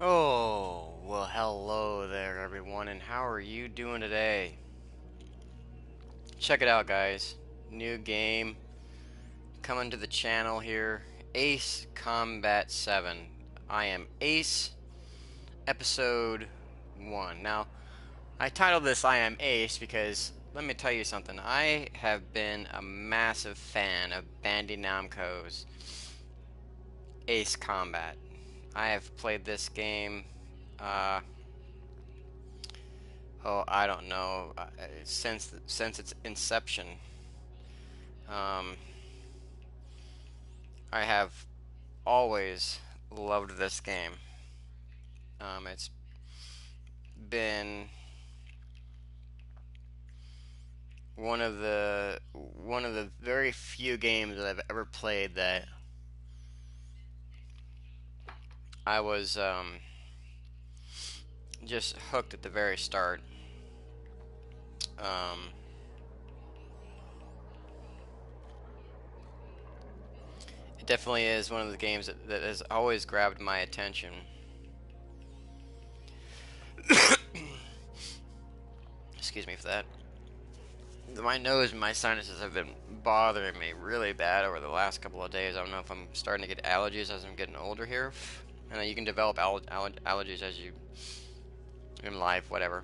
Oh, well, hello there, everyone, and how are you doing today? Check it out, guys. New game coming to the channel here, Ace Combat 7. I am Ace, episode 1. Now, I titled this I Am Ace because, let me tell you something, I have been a massive fan of Bandai Namco's Ace Combat. I have played this game, uh, I don't know, since its inception. Um, I have always loved this game. It's been one of the very few games that I've ever played that I was just hooked at the very start. Um, it definitely is one of the games that has always grabbed my attention. Excuse me for that. My nose and my sinuses have been bothering me really bad over the last couple of days. I don't know if I'm starting to get allergies as I'm getting older here. And you can develop allergies as you in life, whatever.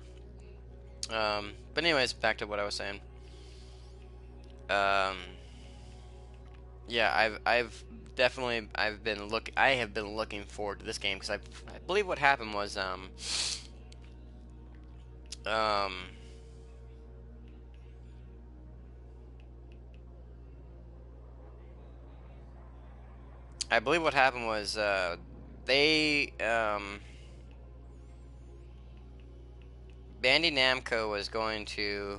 But anyways, back to what I was saying. Um, yeah, I've definitely I have been looking forward to this game because I believe what happened was um I believe what happened was they Bandai Namco was going to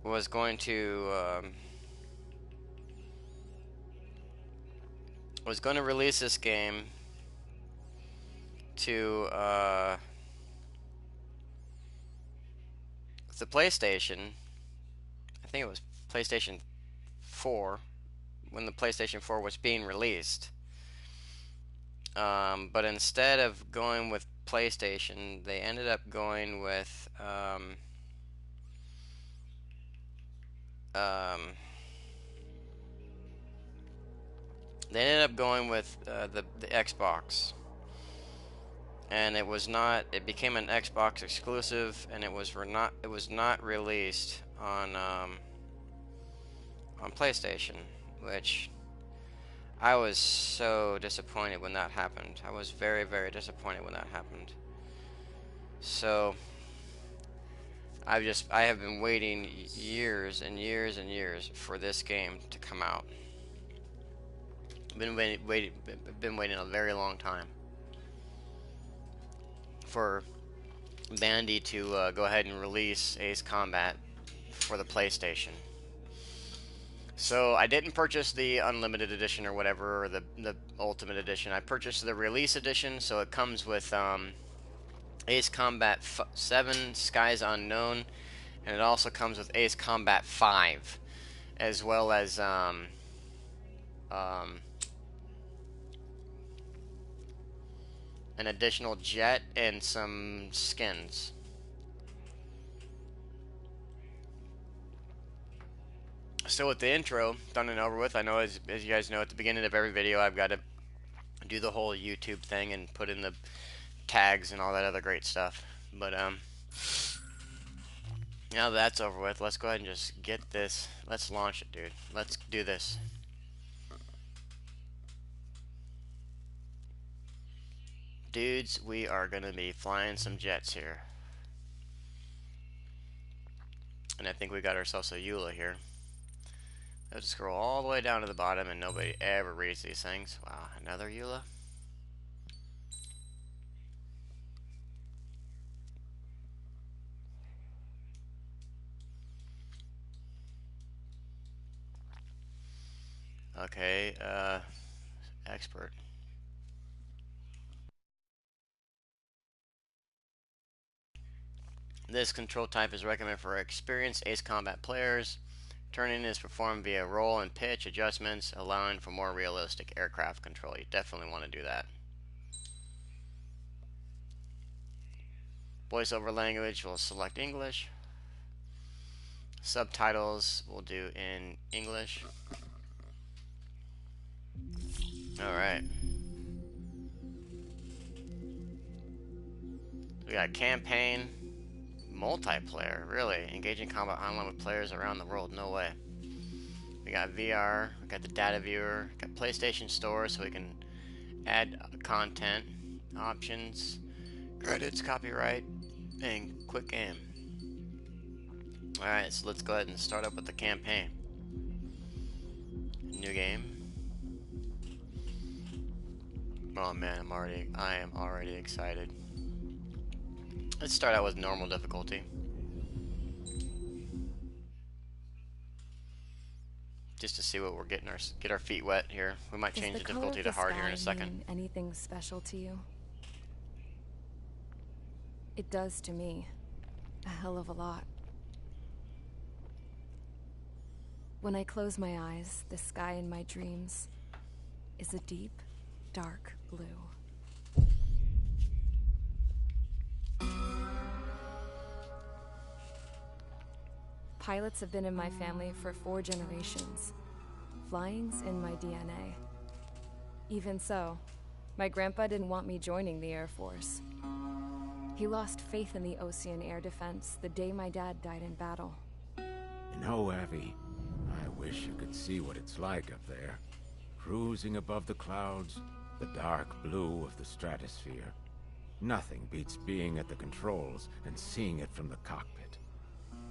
was going to release this game to the PlayStation. I think it was PlayStation 4 when the PlayStation 4 was being released. But instead of going with PlayStation, um, they ended up going with the Xbox, and it became an Xbox exclusive, and it was not released on PlayStation, which I was so disappointed when that happened. I was very, very disappointed when that happened. So I have been waiting years and years and years for this game to come out. Been waiting a very long time for Bandy to go ahead and release Ace Combat for the PlayStation. So I didn't purchase the Unlimited Edition or whatever, or the Ultimate Edition. I purchased the Release Edition, so it comes with Ace Combat 7 Skies Unknown, and it also comes with Ace Combat 5, as well as um, an additional jet and some skins. So with the intro done and over with, I know as you guys know at the beginning of every video I've got to do the whole YouTube thing and put in the tags and all that other great stuff. But now that that's over with, let's go ahead and just get this. Let's launch it, dude. Let's do this. Dudes, we are gonna be flying some jets here. And I think we got ourselves a Eula here. Let's scroll all the way down to the bottom and nobody ever reads these things. Wow, another Eula? Okay, expert. This control type is recommended for experienced Ace Combat players. Turning is performed via roll and pitch adjustments, allowing for more realistic aircraft control. You definitely want to do that. Voiceover language, we'll select English. Subtitles, we'll do in English. Alright. We got campaign, multiplayer, really. Engaging combat online with players around the world, no way. We got VR, we got the data viewer, got PlayStation Store so we can add content, options, credits, copyright, and quick game. Alright, so let's go ahead and start up with the campaign. New game. Oh man, I am already excited. Let's start out with normal difficulty. Just to see what we're getting get our feet wet here. We might change the difficulty to hard here in a second. Anything special to you? It does to me. A hell of a lot. When I close my eyes, the sky in my dreams is a deep, dark blue. Pilots have been in my family for 4 generations. Flying's in my DNA. Even so, my grandpa didn't want me joining the Air Force. He lost faith in the Ocean Air Defense the day my dad died in battle. You know, Abby, I wish you could see what it's like up there. Cruising above the clouds, the dark blue of the stratosphere. Nothing beats being at the controls and seeing it from the cockpit.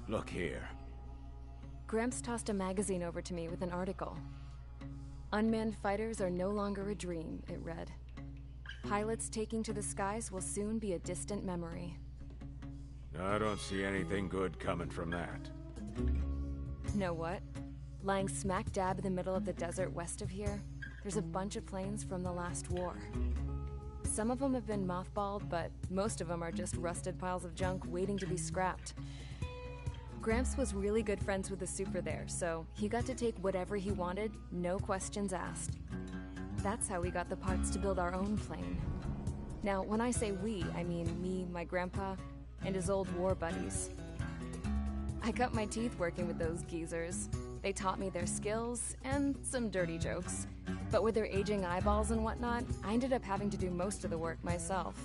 Look here. Gramps tossed a magazine over to me with an article. Unmanned fighters are no longer a dream, it read. Pilots taking to the skies will soon be a distant memory. I don't see anything good coming from that. Know what? Lying smack dab in the middle of the desert west of here, there's a bunch of planes from the last war. Some of them have been mothballed, but most of them are just rusted piles of junk waiting to be scrapped. Gramps was really good friends with the super there, so he got to take whatever he wanted, no questions asked. That's how we got the parts to build our own plane. Now, when I say we, I mean me, my grandpa, and his old war buddies. I cut my teeth working with those geezers. They taught me their skills, and some dirty jokes. But with their aging eyeballs and whatnot, I ended up having to do most of the work myself.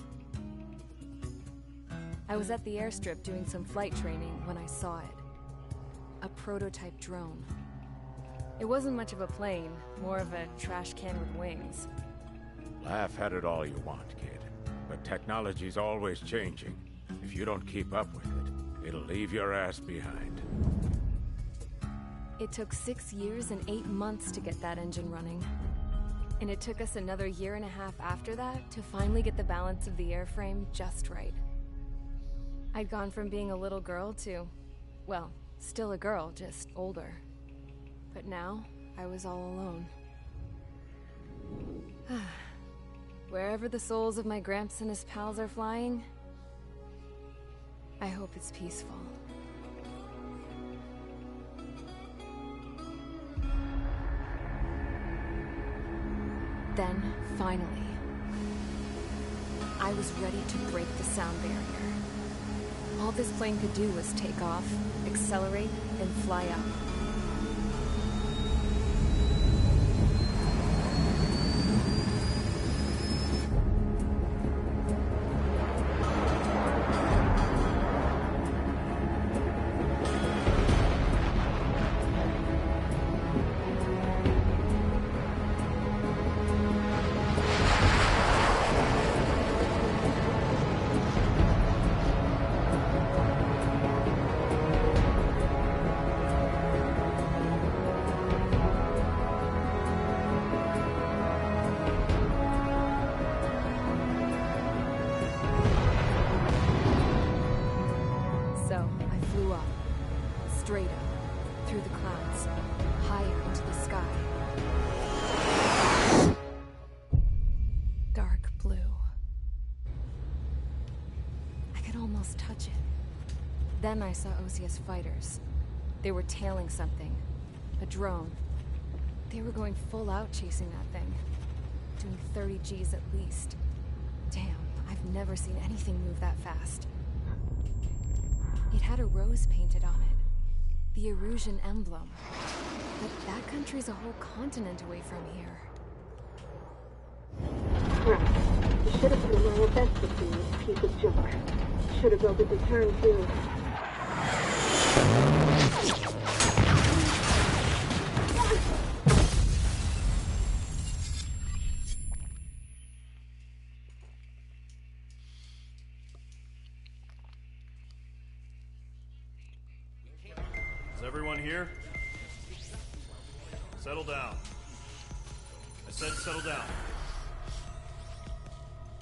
I was at the airstrip doing some flight training when I saw it. A prototype drone. It wasn't much of a plane, more of a trash can with wings. Laugh at it all you want, kid. But technology's always changing. If you don't keep up with it, it'll leave your ass behind. It took 6 years and 8 months to get that engine running. And it took us another 1.5 years after that to finally get the balance of the airframe just right. I'd gone from being a little girl to, well, still a girl, just older. But now, I was all alone. Wherever the souls of my Gramps and his pals are flying, I hope it's peaceful. Then, finally, I was ready to break the sound barrier. All this plane could do was take off, accelerate, and fly up. Straight up, through the clouds, higher into the sky. Dark blue. I could almost touch it. Then I saw Osia's fighters. They were tailing something. A drone. They were going full out chasing that thing. Doing 30 Gs at least. Damn, I've never seen anything move that fast. It had a rose painted on it. The Erusian emblem. But that country's a whole continent away from here. Right. You should have put away a best with you, piece of junk. Should have built a deterrent too. Is everyone here? Settle down. I said settle down.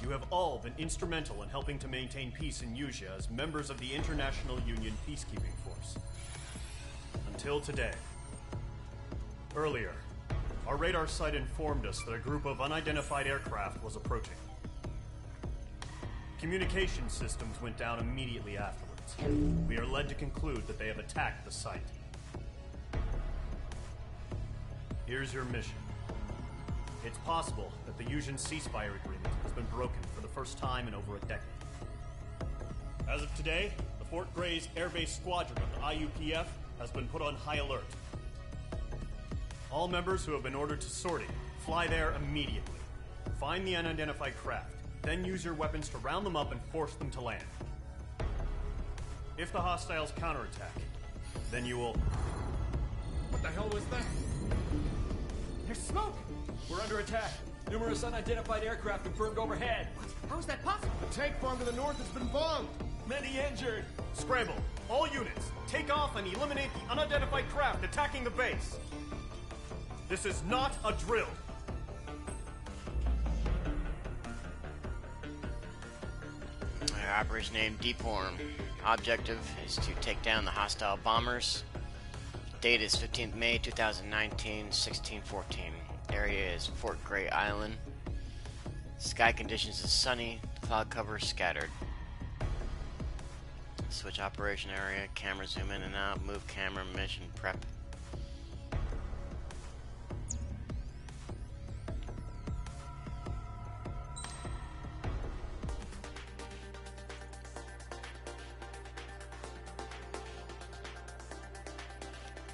You have all been instrumental in helping to maintain peace in Yuzia as members of the International Union Peacekeeping Force. Until today. Earlier, our radar site informed us that a group of unidentified aircraft was approaching. Communication systems went down immediately afterwards. We are led to conclude that they have attacked the site. Here's your mission. It's possible that the Yuuzhan ceasefire agreement has been broken for the first time in over a decade. As of today, the Fort Grays Air Base Squadron of the IUPF has been put on high alert. All members who have been ordered to sortie, fly there immediately. Find the unidentified craft, then use your weapons to round them up and force them to land. If the hostiles counterattack, then you will... What the hell was that? There's smoke! We're under attack. Numerous unidentified aircraft confirmed overhead. How is that possible? The tank farm to the north has been bombed. Many injured. Scramble! All units, take off and eliminate the unidentified craft attacking the base. This is not a drill. Operation name Deep Worm. Objective is to take down the hostile bombers. Date is 15th May 2019, 1614. Area is Fort Gray Island. Sky conditions is sunny, cloud cover scattered. Switch operation area, camera zoom in and out, move camera, mission prep.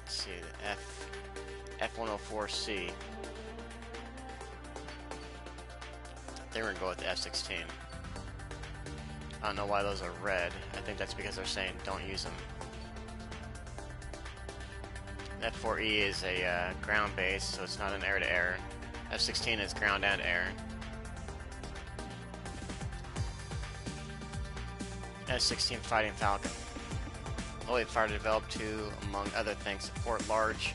See the F-104C. They were gonna go with the F-16. I don't know why those are red. I think that's because they're saying don't use them. F-4E is a ground base, so it's not an air-to-air. F-16 is ground and air. F-16 Fighting Falcon. Lightweight fighter developed to, among other things, support large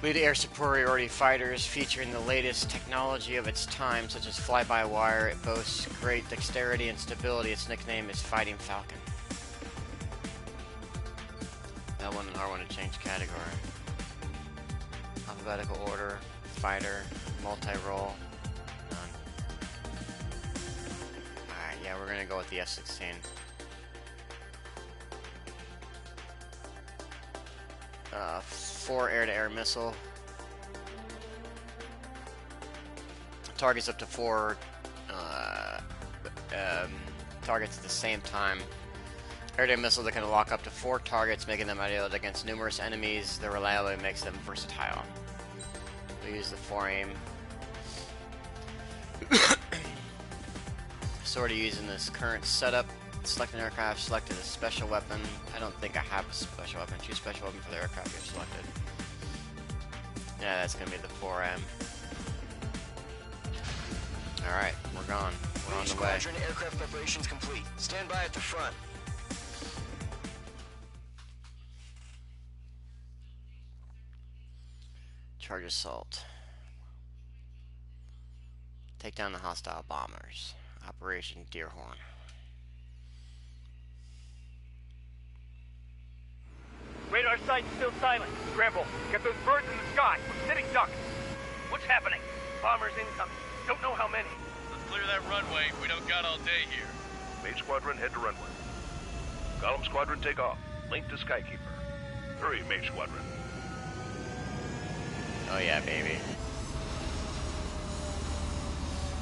lead air superiority fighters featuring the latest technology of its time, such as fly-by-wire. It boasts great dexterity and stability. Its nickname is Fighting Falcon. L1 and R1 to change category. Alphabetical order, fighter, multi-role, none. Alright, yeah, we're gonna go with the F-16. 4 air-to-air missile. Targets up to 4 targets at the same time. Air-to-air missiles that can lock up to 4 targets, making them ideal against numerous enemies. Their reliability makes them versatile. We use the 4-aim. Sort of using this current setup. Select an aircraft, selected a special weapon. I don't think I have a special weapon. Choose special weapon for the aircraft you've selected. Yeah, that's gonna be the 4M. Alright, we're gone. We're on the way. Squadron aircraft preparations complete. Stand by at the front. Charge assault. Take down the hostile bombers. Operation Deerhorn. Radar site's still silent. Scramble. Get those birds in the sky. We're sitting ducks. What's happening? Bombers incoming. Don't know how many. Let's clear that runway. We don't got all day here. Mage Squadron, head to runway. Column Squadron, take off. Link to Skykeeper. Hurry, Mage Squadron. Oh yeah, baby.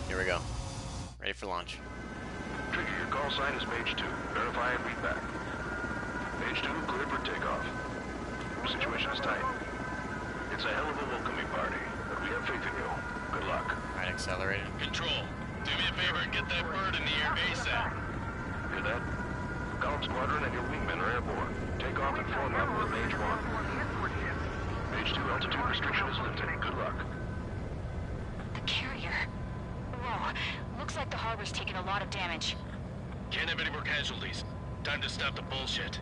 Here we go. Ready for launch. Trigger, your call sign is Mage 2. Verify and read back. Mage 2, cleared for takeoff. Situation is tight. It's a hell of a welcoming party, but we have faith in you. Good luck. Alright, accelerated. Control, do me a favor and get that bird in the air ASAP. Hear that? Column Squadron and your wingmen are airborne. Take off and form up with Mage 1. Mage 2, altitude restriction is lifted. Good luck. The carrier. Whoa. Looks like the harbor's taken a lot of damage. Can't have any more casualties. Time to stop the bullshit.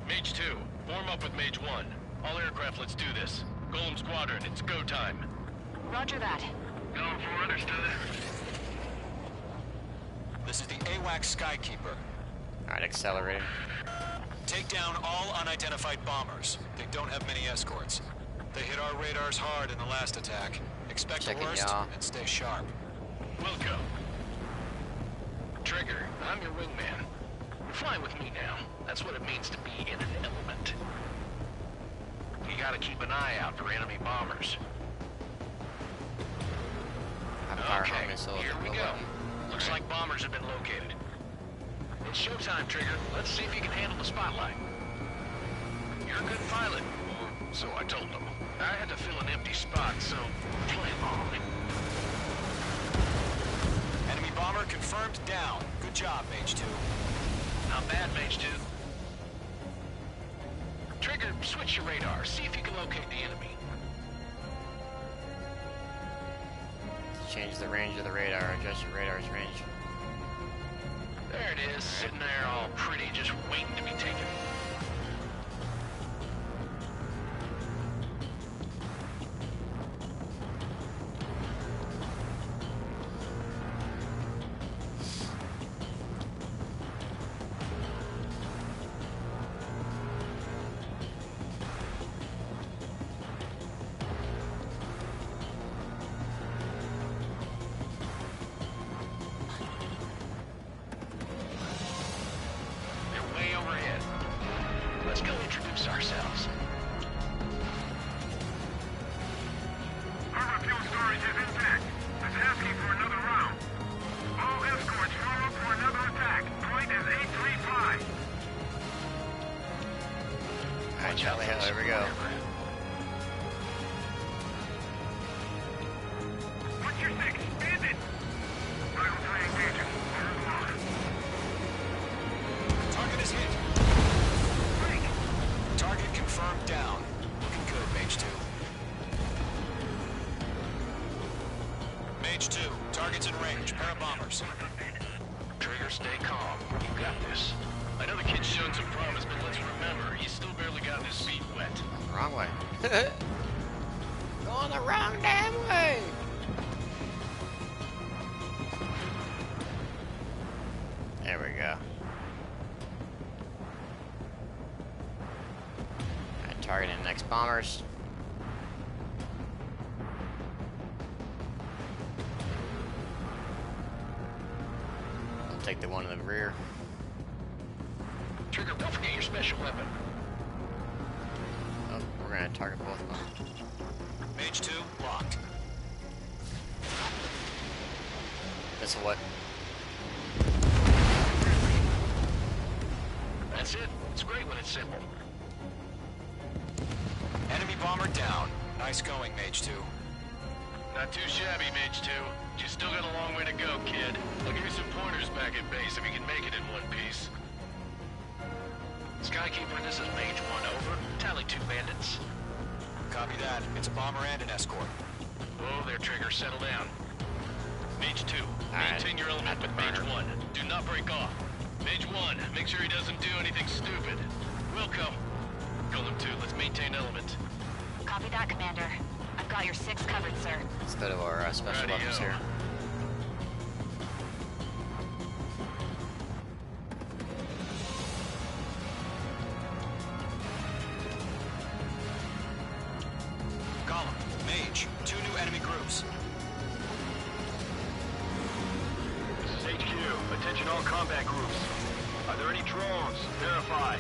Mage 2, form up with Mage 1. All aircraft, let's do this. Golem Squadron, it's go time. Roger that. Going for understood. This is the AWAC Skykeeper. Alright, accelerated. Take down all unidentified bombers. They don't have many escorts. They hit our radars hard in the last attack. Expect the worst and stay sharp. Welcome. Trigger, I'm your wingman. Fly with me now. That's what it means to be in an element. You gotta keep an eye out for enemy bombers. Okay, here we go. Looks like bombers have been located. It's showtime, Trigger. Let's see if you can handle the spotlight. You're a good pilot, or so I told them. I had to fill an empty spot, so play along. Enemy bomber confirmed down. Good job, Mage 2. Not bad, Mage 2. Trigger, switch your radar. See if you can locate the enemy. Change the range of the radar, adjust your radar's range. There it is, sitting there all pretty, just waiting to be taken. Ourselves. Harbor fuel storage is intact. It's asking for another round. All escorts form up for another attack. Point is 835. Alright, Charlie Hill, here we go. What's your six? Bandit! Vital tie engaging. Target is hit. Target confirmed down. Looking good, Mage 2. Mage 2, target's in range. Pair of bombers. Trigger, stay calm. You got this. I know the kid's shown some promise, but let's remember, he's still barely gotten his feet wet. Wrong way. Going the wrong damn way! There we go. Targeting the next bombers. I'll take the one in the rear. Trigger, don't forget your special weapon. Oh, we're gonna target both of them. Mage 2, locked. This what? That's it. It's great when it's simple. Enemy bomber down. Nice going, Mage 2. Not too shabby, Mage 2. You still got a long way to go, kid. I'll give you some pointers back at base if you can make it in one piece. Skykeeper, this is Mage 1, over. Tally 2 bandits. Copy that. It's a bomber and an escort. Whoa there, Trigger. Settle down. Mage 2, maintain your element with Mage 1. Do not break off. Mage 1, make sure he doesn't do anything stupid. Welcome. Golem 2, let's maintain element. Copy that, Commander. I've got your 6 covered, sir. Let's go to our special weapons here. Column, Mage, 2 new enemy groups. This is HQ. Attention all combat groups. Are there any drones? Verify.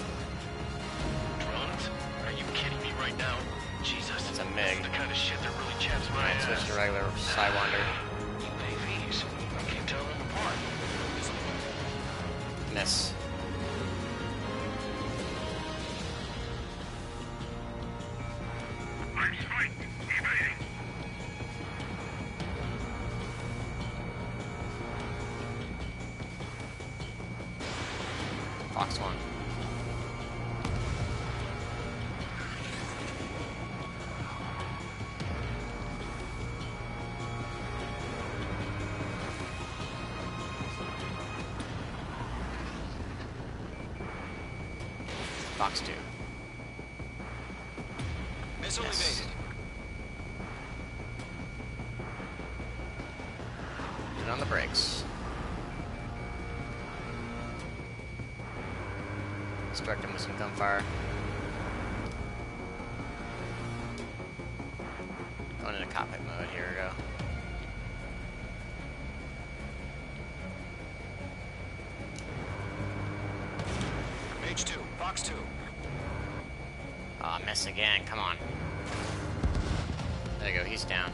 Drones? Are you kidding me right now? Jesus. It's a MiG. That's the kind of shit that really chaps my ass. Switch to regular Sidewinder. UAVs. I can't tell them apart. Miss. Box 1. Box 2. Missile evaded. Put on the brakes. Distract him with some gunfire. Going into cockpit mode. Here we go. Page 2, box 2. Oh, miss again. Come on. There you go. He's down.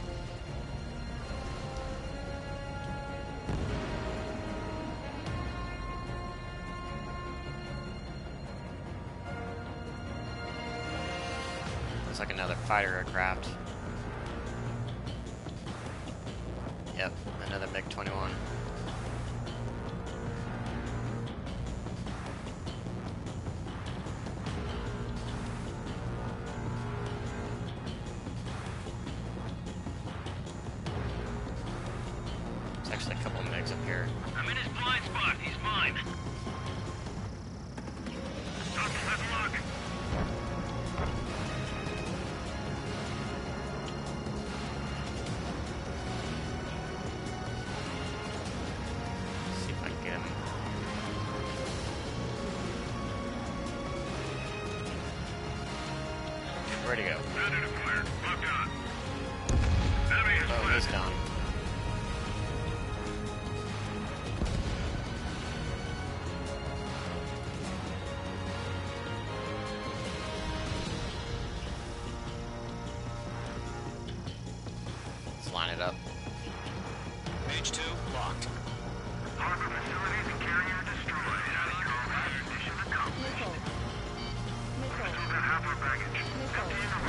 Looks like another fighter aircraft. Yep, another MiG-21. There's actually a couple of MiGs up here. I'm in his blind spot. He's mine. Talk to that lock. See if I can get him. Where'd he go? Ready to fire. Locked on. Enemy is Oh, he's gone. Let's line it up. Page 2, locked. Harbor facilities and carrier destroyed. Mission accomplished. Still got half our baggage.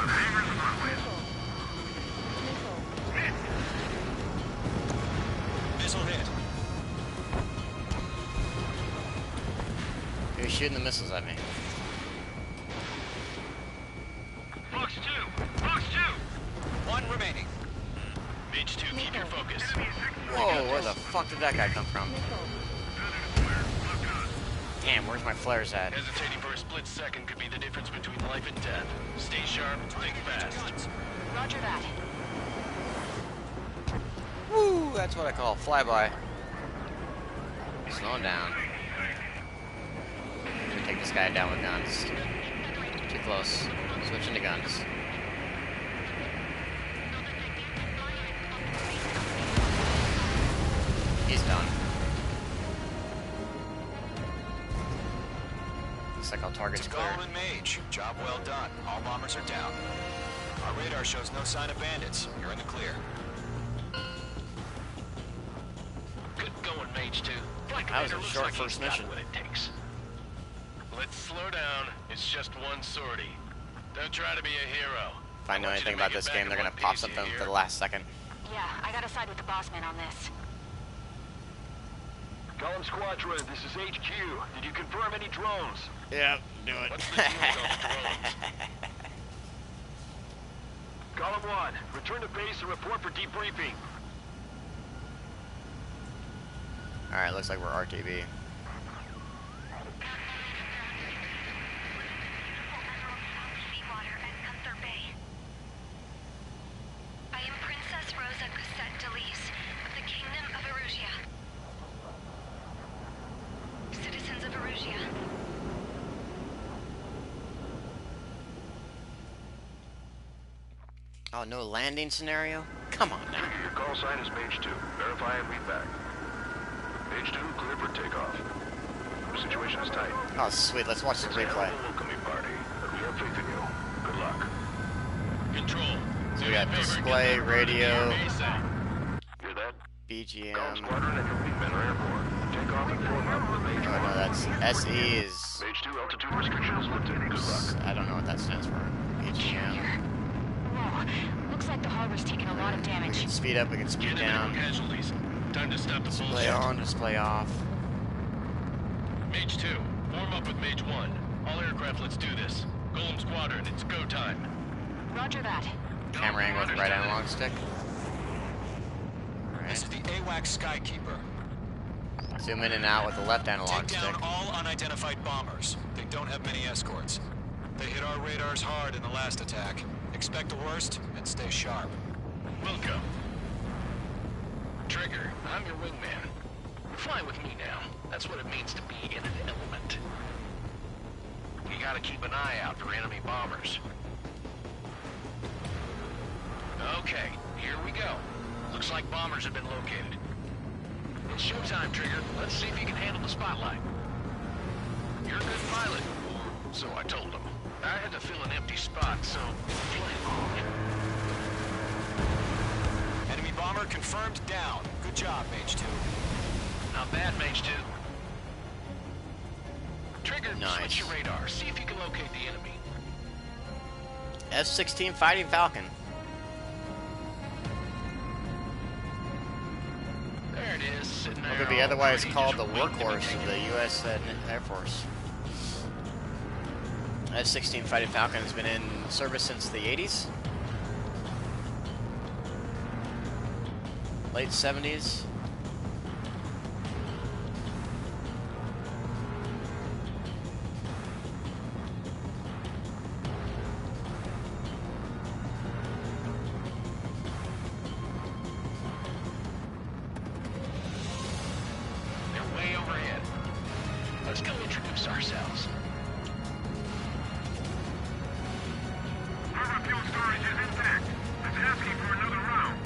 Hangars and runways. Missile hit. Who's shooting the missiles at me? Box 2. Box 2. 1 remaining. Page 2, keep your focus. Whoa, where the fuck did that guy come from? Damn, where's my flares at? Hesitating for a split second could be the difference between life and death. Stay sharp, think fast. Roger that. Woo, that's what I call flyby. Slowing down. Gonna take this guy down with guns. Too close. Switching to guns. He's done. Looks like all targets To cleared. Golem and Mage. Job well done. All bombers are down. Our radar shows no sign of bandits. You're in the clear. Good going, Mage 2. Flight That was commander a looks short like first he's got mission. what it takes. Let's slow down. It's just one sortie. Don't try to be a hero. If I know anything about this game, they're gonna pop something for the last second. Yeah, I gotta side with the boss man on this. Column Squadron, this is HQ. Did you confirm any drones? Yep, do it. What's the deal with those drones? Column 1, return to base and report for debriefing. Alright, looks like we're RTB. I am Princess Rosa Cosette Delise of the Kingdom of Erusia. Citizens of Erusia. Oh, no landing scenario? Come on now. Your call sign is Page 2. Verify and read back. Page 2, clear for takeoff. Situation is tight. Oh, sweet. Let's watch the replay. Welcoming party. We have faith in you. Good luck. Control. So we got display, radio, Hear that? BGM. Column Squadron and your wingmen are airborne. Take off and form up with Mage 1. Oh, no, that's SE is... Page 2, altitude restrictions lifted. Good luck. I don't know what that stands for. BGM. Whoa, looks like the harbor's taking a lot of We damage. can speed up, we can speed down. Casualties. Time to stop the Display bullshit. on, display off. Mage 2, Warm up with Mage 1. All aircraft, let's do this. Golem Squadron, it's go time. Roger that. Camera angle with right analog stick. Alright. This is the AWACS Skykeeper. Zoom in and out with the left analog Take down stick. all unidentified bombers. They don't have many escorts. They hit our radars hard in the last attack. Expect the worst and stay sharp. Welcome. Trigger, I'm your wingman. Fly with me now. That's what it means to be in an element. You gotta keep an eye out for enemy bombers. Okay, here we go. Looks like bombers have been located. It's showtime, Trigger. Let's see if you can handle the spotlight. You're a good pilot. Or so I told him. I had to fill an empty spot, so play along. Enemy bomber confirmed down. Good job, Mage 2. Not bad, Mage 2. Trigger, Nice. switch your radar. See if you can locate the enemy. F-16 Fighting Falcon. There it is, sitting there. What could be all otherwise pretty, called the just waiting to be workhorse of taken. the U.S. Air Force. F-16 Fighting Falcon has been in service since the 80s. Late 70s. They're way overhead. Let's go introduce ourselves. Our fuel storage is intact. It's asking for another round.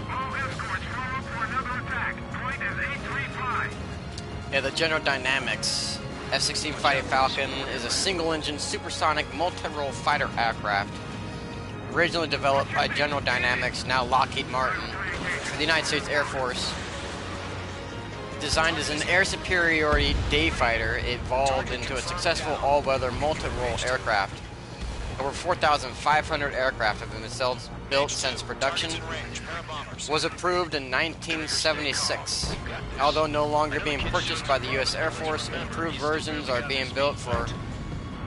All escorts form up for another attack. Point is 835. Yeah, the General Dynamics F-16 Fighting Falcon is a single-engine supersonic multi-role fighter aircraft originally developed by General Dynamics, now Lockheed Martin, for the United States Air Force. Designed as an air superiority day fighter, it evolved into a successful all-weather multi-role aircraft. Over 4,500 aircraft have been built since production was approved in 1976. Although no longer being purchased by the U.S. Air Force, improved versions are being built for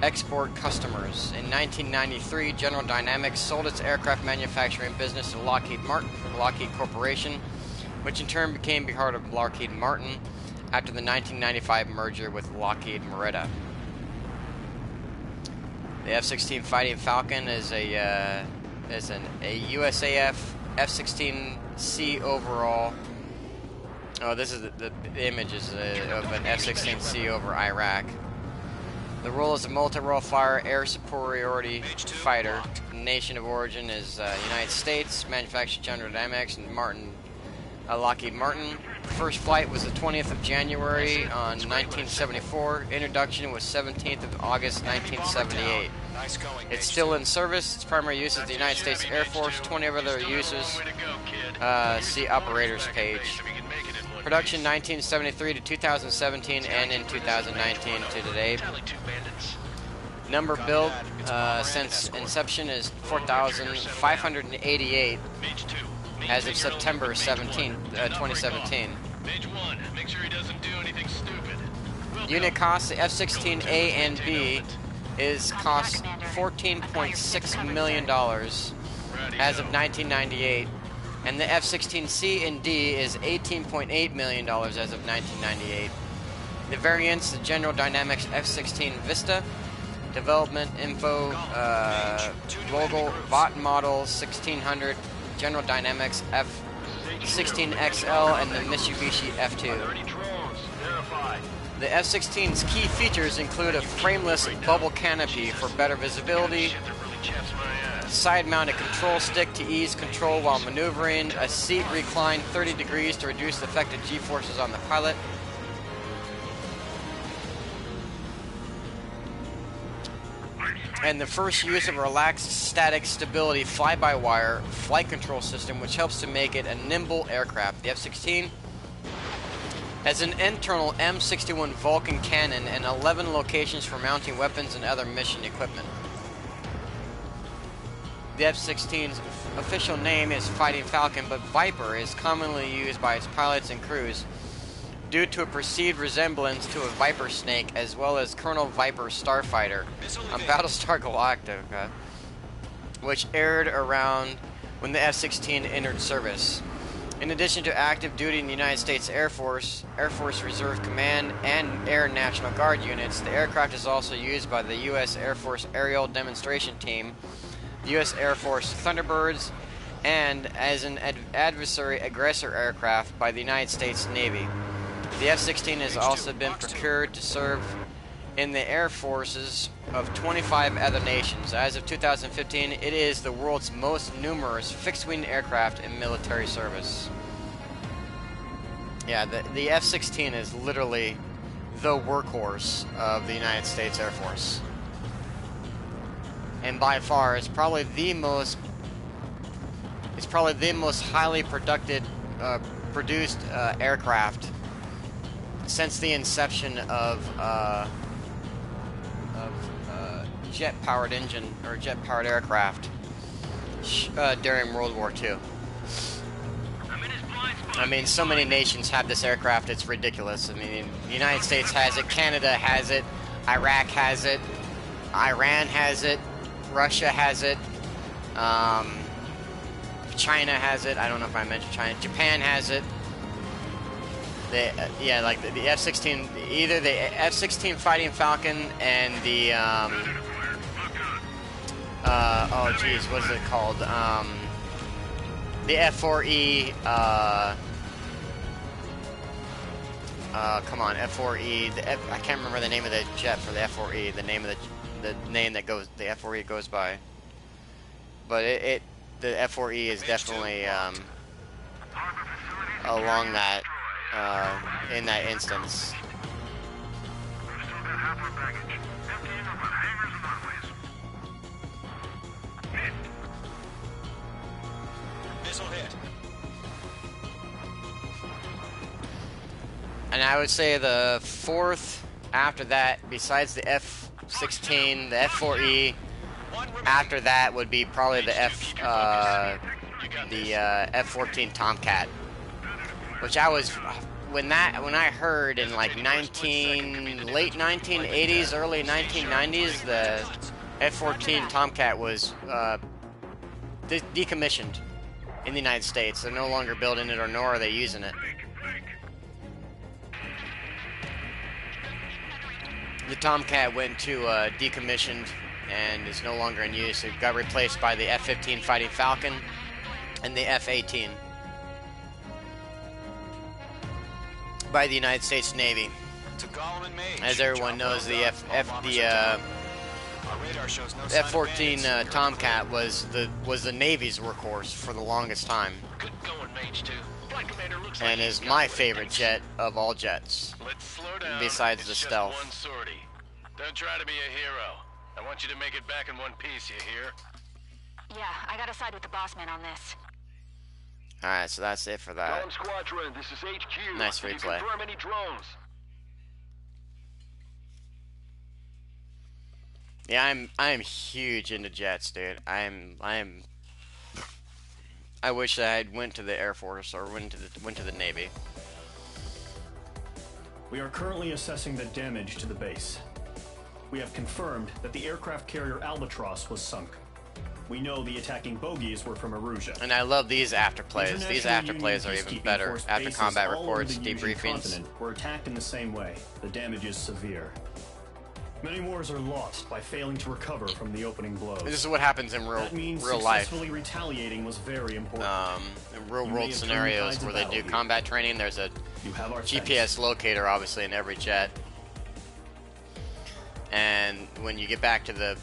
export customers. In 1993, General Dynamics sold its aircraft manufacturing business to Lockheed Corporation, which in turn became part of Lockheed Martin after the 1995 merger with Lockheed Marine. The F-16 Fighting Falcon is a USAF F-16C overall. Oh, this is the images of an F-16C over Iraq. The role is a multi-role fire air superiority fighter. Nation of origin is United States. Manufactured General Dynamics and Lockheed Martin. First flight was the 20th of January on 1974. Introduction was 17th of August 1978. It's still in service. Its primary use is the United States Air Force. 20 other uses. See operators page. Production 1973 to 2017 and in 2019 to today. Number built since inception is 4,588 as of September 17, 2017. Unit cost, the F-16A and B cost $14.6 million as of 1998, and the F-16C and D is $18.8 million as of 1998. The variants, the General Dynamics F-16 Vista, development info, logo, bot model 1600, General Dynamics F-16XL, and the Mitsubishi F-2. The F-16's key features include a frameless bubble canopy for better visibility, side-mounted control stick to ease control while maneuvering, a seat reclined 30 degrees to reduce the effective G-forces on the pilot, and the first use of a relaxed static stability fly-by-wire flight control system, which helps to make it a nimble aircraft. The F-16 has an internal M61 Vulcan cannon and 11 locations for mounting weapons and other mission equipment. The F-16's official name is Fighting Falcon, but Viper is commonly used by its pilots and crews. due to a perceived resemblance to a Viper snake, as well as Colonel Viper starfighter on Battlestar Galactica, which aired around when the F-16 entered service. In addition to active duty in the United States Air Force Reserve Command, and Air National Guard units, the aircraft is also used by the U.S. Air Force Aerial Demonstration Team, the U.S. Air Force Thunderbirds, and as an adversary-aggressor aircraft by the United States Navy. The F-16 has also been procured to serve in the air forces of 25 other nations. As of 2015, it is the world's most numerous fixed-wing aircraft in military service. Yeah, the F-16 is literally the workhorse of the United States Air Force. And by far, it's probably the most highly produced aircraft since the inception of jet-powered engine or jet-powered aircraft during World War II. I mean, so many nations have this aircraft, it's ridiculous. I mean, the United States has it, Canada has it, Iraq has it, Iran has it, Russia has it, China has it. I don't know if I mentioned China. Japan has it. Yeah, like the F-16, either the F-16 Fighting Falcon and the oh geez, what is it called? The F-4E. Come on, F-4E. I can't remember the name of the jet for the F-4E. The name of the name that the F-4E goes by. But the F-4E is definitely along that in that instance. Missile hit. And I would say the fourth after that, besides the F-16, the F-4E, after that would be probably the F-14 Tomcat, which I was when I heard in like late 1980s, early 1990s, the F-14 Tomcat was decommissioned in the United States. They're no longer building it, or nor are they using it. The Tomcat went to decommissioned and is no longer in use. It got replaced by the F-15 Fighting Falcon and the F-18 by the United States Navy. As everyone knows, the F-14 Tomcat was the Navy's workhorse for the longest time, and is my favorite jet of all jets, besides the Stealth. Don't try to be a hero. I want you to make it back in one piece, you hear? Yeah, I gotta side with the boss man on this. Alright, so that's it for that. Drone Squadron, this is HQ. Nice Can you replay. confirm any drones? Yeah, I'm huge into jets, dude. I wish I had went to the Air Force or went to the Navy. We are currently assessing the damage to the base. We have confirmed that the aircraft carrier Albatross was sunk. We know the attacking bogies were from Aruja. And I love these afterplays. These afterplays are even better. After combat reports, debriefings. Were attacked in the same way. The damage is severe. Many wars are lost by failing to recover from the opening blows. This is what happens in real life. Successfully retaliating was very important. In real world scenarios where they do combat training, there's a GPS locator obviously in every jet. And when you get back to the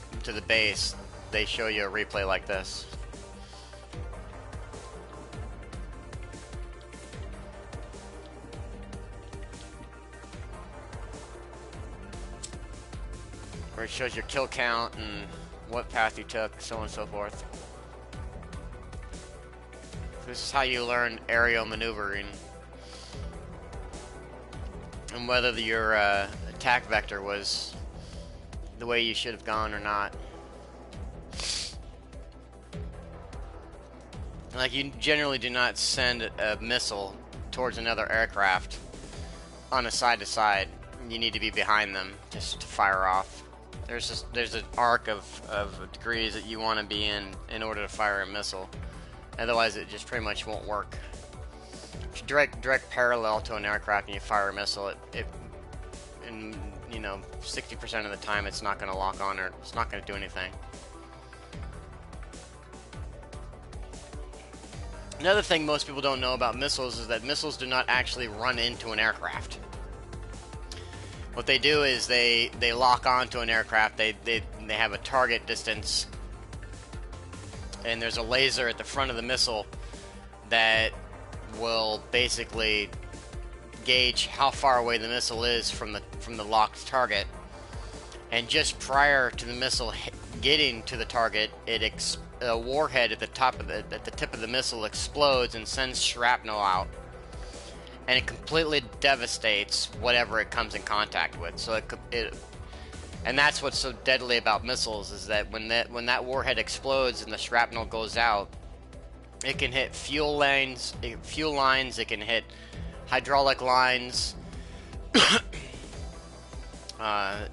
base, they show you a replay like this. Where it shows your kill count and what path you took, so on and so forth. This is how you learn aerial maneuvering. And whether your attack vector was the way you should have gone or not. Like, you generally do not send a missile towards another aircraft on a side to side. You need to be behind them just to fire off. There's an arc of degrees that you want to be in order to fire a missile. Otherwise, it just pretty much won't work. If you direct parallel to an aircraft and you fire a missile, in 60% of the time, it's not going to lock on, or it's not going to do anything. Another thing most people don't know about missiles is that missiles do not actually run into an aircraft. What they do is they lock onto an aircraft. They have a target distance, and there's a laser at the front of the missile that will basically gauge how far away the missile is from the locked target. And just prior to the missile getting to the target, a warhead at the tip of the missile explodes and sends shrapnel out, and it completely devastates whatever it comes in contact with. So and that's what's so deadly about missiles, is that when that warhead explodes and the shrapnel goes out, it can hit fuel lines, it can hit hydraulic lines,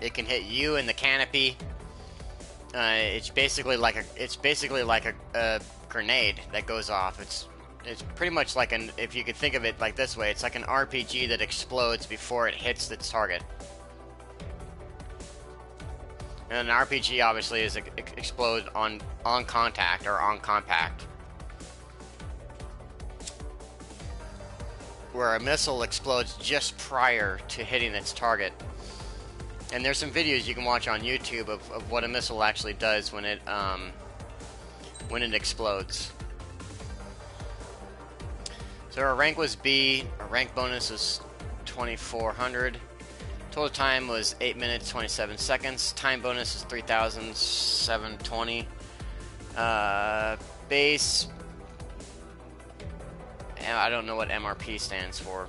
it can hit you in the canopy. It's basically like a grenade that goes off. It's pretty much like if you could think of it like this way, it's like an RPG that explodes before it hits its target. And an RPG obviously is explode on contact or on compact, where a missile explodes just prior to hitting its target. And there's some videos you can watch on YouTube of what a missile actually does when it explodes. So our rank was B. Our rank bonus was 2400. Total time was 8 minutes 27 seconds. Time bonus is 3720. Base. I don't know what MRP stands for.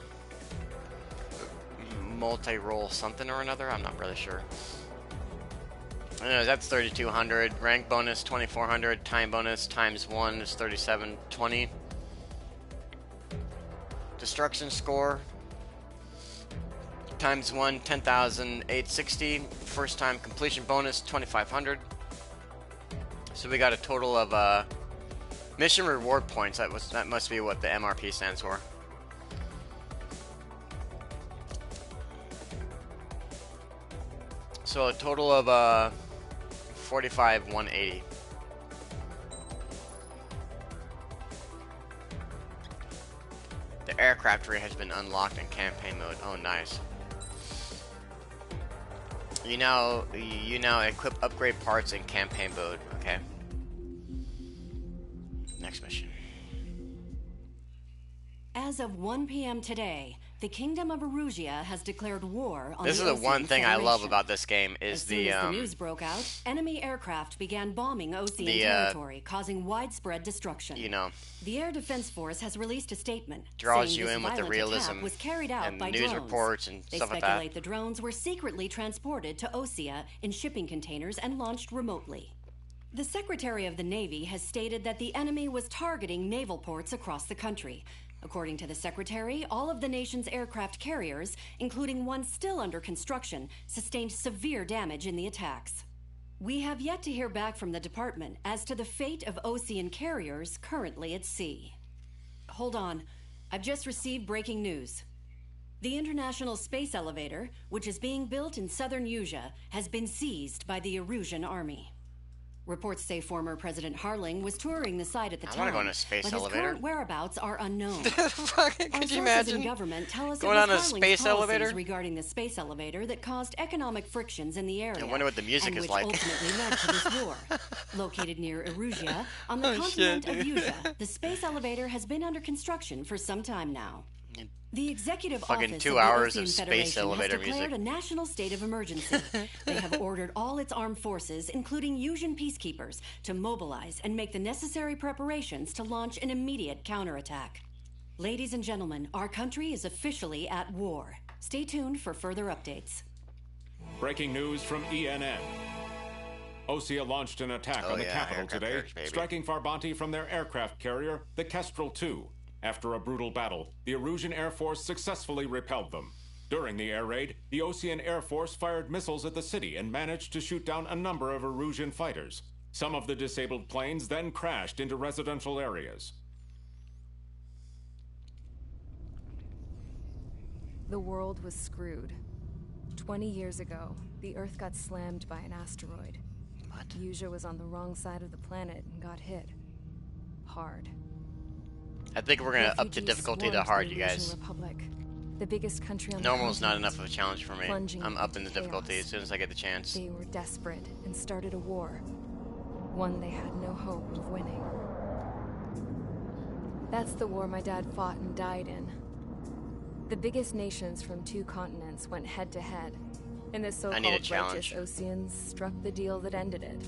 Multi-role something or another, I'm not really sure. Anyways, that's 3200. Rank bonus 2400. Time bonus times 1 is 3720. Destruction score times 1, 10,860. First time completion bonus 2500. So we got a total of mission reward points. That must be what the MRP stands for. So a total of 45,180. The aircraft rig has been unlocked in campaign mode. Oh, nice. You now equip upgrade parts in campaign mode. Okay. Next mission. As of 1 p.m. today, the Kingdom of Erusia has declared war on this the is the one Osean thing I love Federation. about this game is as soon as the news broke out, enemy aircraft began bombing Osean territory, causing widespread destruction. The Air Defense Force has released a statement draws saying you this in with the violent realism attack was carried out and by news drones. reports and they stuff like speculate that. the drones were secretly transported to Osea in shipping containers and launched remotely. The Secretary of the Navy has stated that the enemy was targeting naval ports across the country. According to the Secretary, all of the nation's aircraft carriers, including one still under construction, sustained severe damage in the attacks. We have yet to hear back from the department as to the fate of Osean carriers currently at sea. Hold on. I've just received breaking news. The International Space Elevator, which is being built in southern Erusia, has been seized by the Erusian Army. Reports say former President Harling was touring the site at the time. I want to go on a space but elevator. His current whereabouts are unknown. Could you imagine In government tell us going it on was a Harling's space policies elevator regarding the space elevator that caused economic frictions in the area. I wonder what the music and is which like. ultimately led to this war. Located near Erusia, on the continent of Erusia, the space elevator has been under construction for some time now. The executive Fucking office 2 of hours the of Osean space Federation elevator has declared music. a national state of emergency. They have ordered all its armed forces, including Erusian peacekeepers, to mobilize and make the necessary preparations to launch an immediate counterattack. Ladies and gentlemen, our country is officially at war. Stay tuned for further updates. Breaking news from ENN. Osea launched an attack on the capital today, striking Farbanti from their aircraft carrier, the Kestrel II. After a brutal battle, the Erusian Air Force successfully repelled them. During the air raid, the Osean Air Force fired missiles at the city and managed to shoot down a number of Erusian fighters. Some of the disabled planes then crashed into residential areas. The world was screwed. 20 years ago, the Earth got slammed by an asteroid. What? Usha was on the wrong side of the planet and got hit. Hard. I think we're gonna up the difficulty to hard, you guys. Republic, the biggest country on Normal's the not enough of a challenge for me. I'm upping the chaos. difficulty as soon as I get the chance. They were desperate and started a war. One they had no hope of winning. That's the war my dad fought and died in. The biggest nations from 2 continents went head to head, and the so-called righteous Oseans struck the deal that ended it.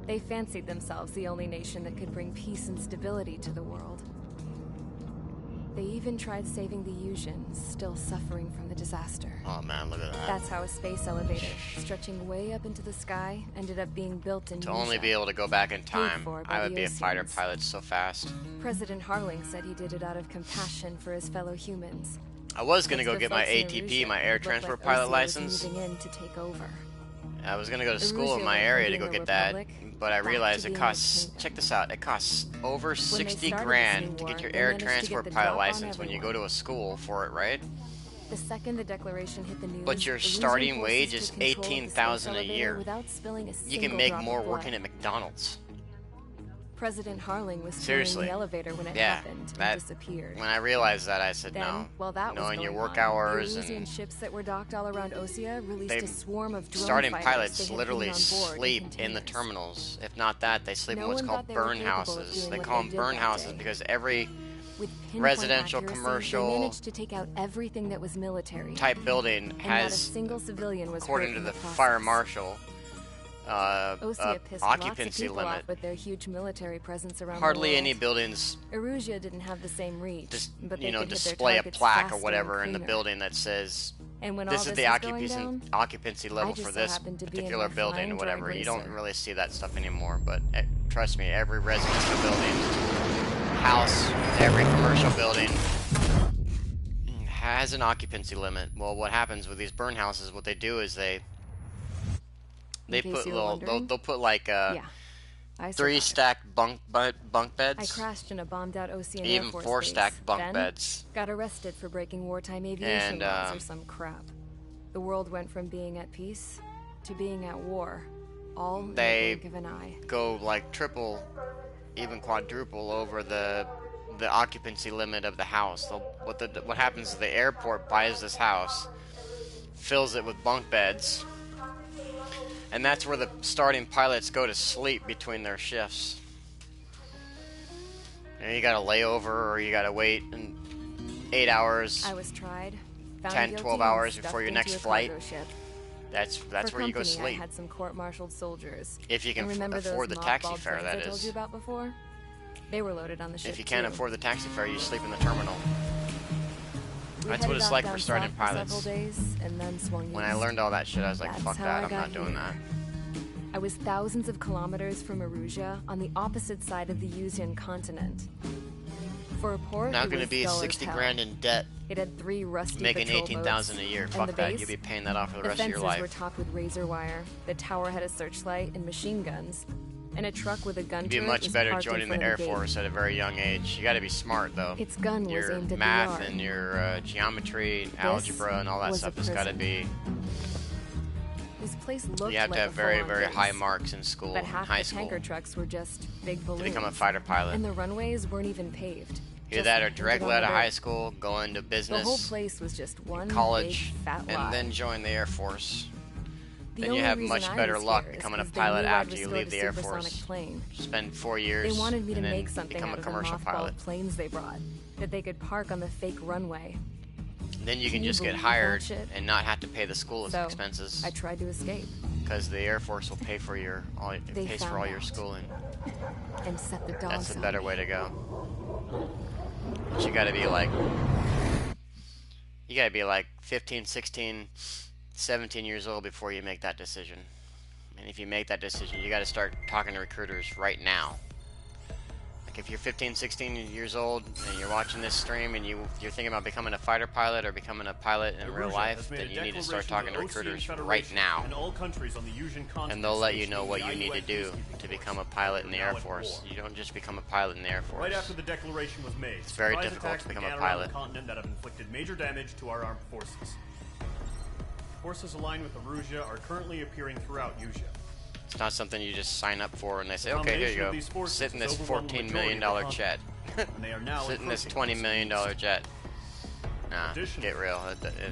They fancied themselves the only nation that could bring peace and stability to the world. They even tried saving the Usians, still suffering from the disaster. Oh man, look at that. That's how a space elevator, stretching way up into the sky, ended up being built in To Usha, only be able to go back in time, I would be a fighter Oseans. pilot so fast. President Harling said he did it out of compassion for his fellow humans. I was gonna go Because get the my folks in ATP, Arusha my air looked transport like pilot Osia license. was moving in to take over. I was gonna go to school in Arusha my went area from to go being a get that, republic but I back realized to it being a costs, kingdom. check this out, it costs over When they 60 started this grand new to war, get your they air managed to get transport the pilot drop on license when you go everyone. to a school for it, right? The second the declaration hit the news, But your the Rusian starting forces wage took is control of the space $18,000 a elevator year. without spilling a You single can make drop of more blood. working at McDonald's. President Harling was Seriously. steering the elevator when it Yeah, happened that- and disappeared. When I realized that, I said Then, no. while that was Knowing your going work on, hours the Erusian and ships that were docked all around Osia released they, a swarm of drone starting fighters pilots they had literally hidden on board sleep in the containers. terminals. If not that, they sleep in No what's one called thought they were burn capable of houses. doing They what call they them did burn that houses day. because every With pinpoint residential, accuracy, commercial they managed to take out everything that was military. type building And not a has, single civilian was according hurt to in the process. fire marshal, Osia pissed lots of occupancy people limit. off with their huge military presence around Hardly the world. any buildings Erusia didn't have the same reach, but they you know, could hit their display a targets plaque faster or whatever and in the cleaner. building that says And when this all is this the was going down, occupancy level I just for so this happened to be in particular my building flying or whatever. drag You don't racer. really see that stuff anymore, but trust me, every residential building, house, every commercial building has an occupancy limit. Well, what happens with these burn houses, what they do is they In case put you were little, wondering. they'll put like Yeah, I 3 survived. stacked bunk I beds, crashed in a bombed-out Ocean even Air Force 4 base. stacked bunk Then, beds. got arrested for breaking wartime aviation And, laws or some crap. The world went from being at peace to being at war, all in They the blink of an eye. go like triple, even quadruple over the occupancy limit of the house. What happens is the airport buys this house, fills it with bunk beds, and that's where the starting pilots go to sleep between their shifts. And you gotta lay over or you gotta wait 8 hours, I was tried, found 10, guilty, 12 and hours stuffed before your into next a flight. cargo ship. That's For where you go company, sleep. I had some court-martialed soldiers. If you can And remember afford those the taxi mothballed fare, planes that I told is. you about before? They were loaded on the ship If you can't too. afford the taxi fare, you sleep in the terminal. We That's what headed it's off like down for starting south for pilots. several days, and then swung When I east. learned all that shit, I was like, That's fuck how that, I I'm got not doing here. that. I was thousands of kilometers from Arusha on the opposite side of the Yuzian continent. For a port, Not it gonna was be dull as 60 hell. grand in debt, It had 3 rusty making patrol 18,000 a boats, year. and Fuck the that, base, you'll be paying that off for the the rest of fences your life. were topped with razor wire. The tower had a searchlight and machine guns, and a truck with a gun You'd be turret much was better parked in joining the front Air of the gate. Force at a very young age. You gotta be smart though. Its gun was Your aimed at the math yard. and your geometry, algebra, and all that was stuff a has gotta prison. be. This place looked You have like to have a very, full-on very base, high marks in school, but half high the school, tanker trucks were just big to balloons. become a fighter pilot. And the runways weren't even paved. Either just that or painted directly on out of the high dirt. school, go into The business, whole place was just one college, big fat and lie. then join the Air Force. The Then you only have reason much I better was luck here is becoming a 'cause they pilot knew I'd after you restored leave a the Air supersonic Force. plane. Spend 4 years They wanted me to and then make something become out a of the commercial mothballed pilot. planes they brought that they could park on the fake runway. Then you can you just get believe hired that shit? and not have to pay the school So, expenses I tried to escape because the Air Force will pay for They pays for found all your out. schooling. and set the dogs That's the on better me. way to go. But you gotta be like 15, 16, 17 years old before you make that decision. And if you make that decision, you gotta start talking to recruiters right now. Like if you're 15, 16 years old and you're watching this stream and you're thinking about becoming a fighter pilot or becoming a pilot in real life, then you need to start talking to recruiters right now. And they'll let you know what you need to do to become a pilot in the Air Force. You don't just become a pilot in the Air Force. Right after the declaration was made, it's very difficult to become a pilot. The continent that have inflicted major damage to our armed forces. Forces aligned with Erusia are currently appearing throughout Usia. It's not something you just sign up for and they say, okay, here you go. Sit in this $14 million jet. Sit in this $20 million jet. Nah, get real. You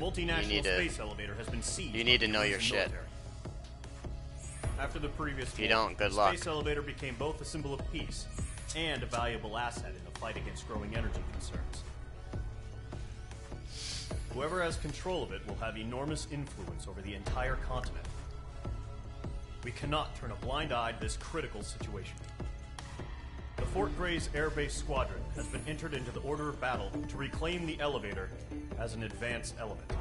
need to know your shit. After the previous if you don't, good luck. The space elevator became both a symbol of peace and a valuable asset in the fight against growing energy concerns. Whoever has control of it will have enormous influence over the entire continent. We cannot turn a blind eye to this critical situation. The Fort Gray's Air Base Squadron has been entered into the order of battle to reclaim the elevator as an advanced element.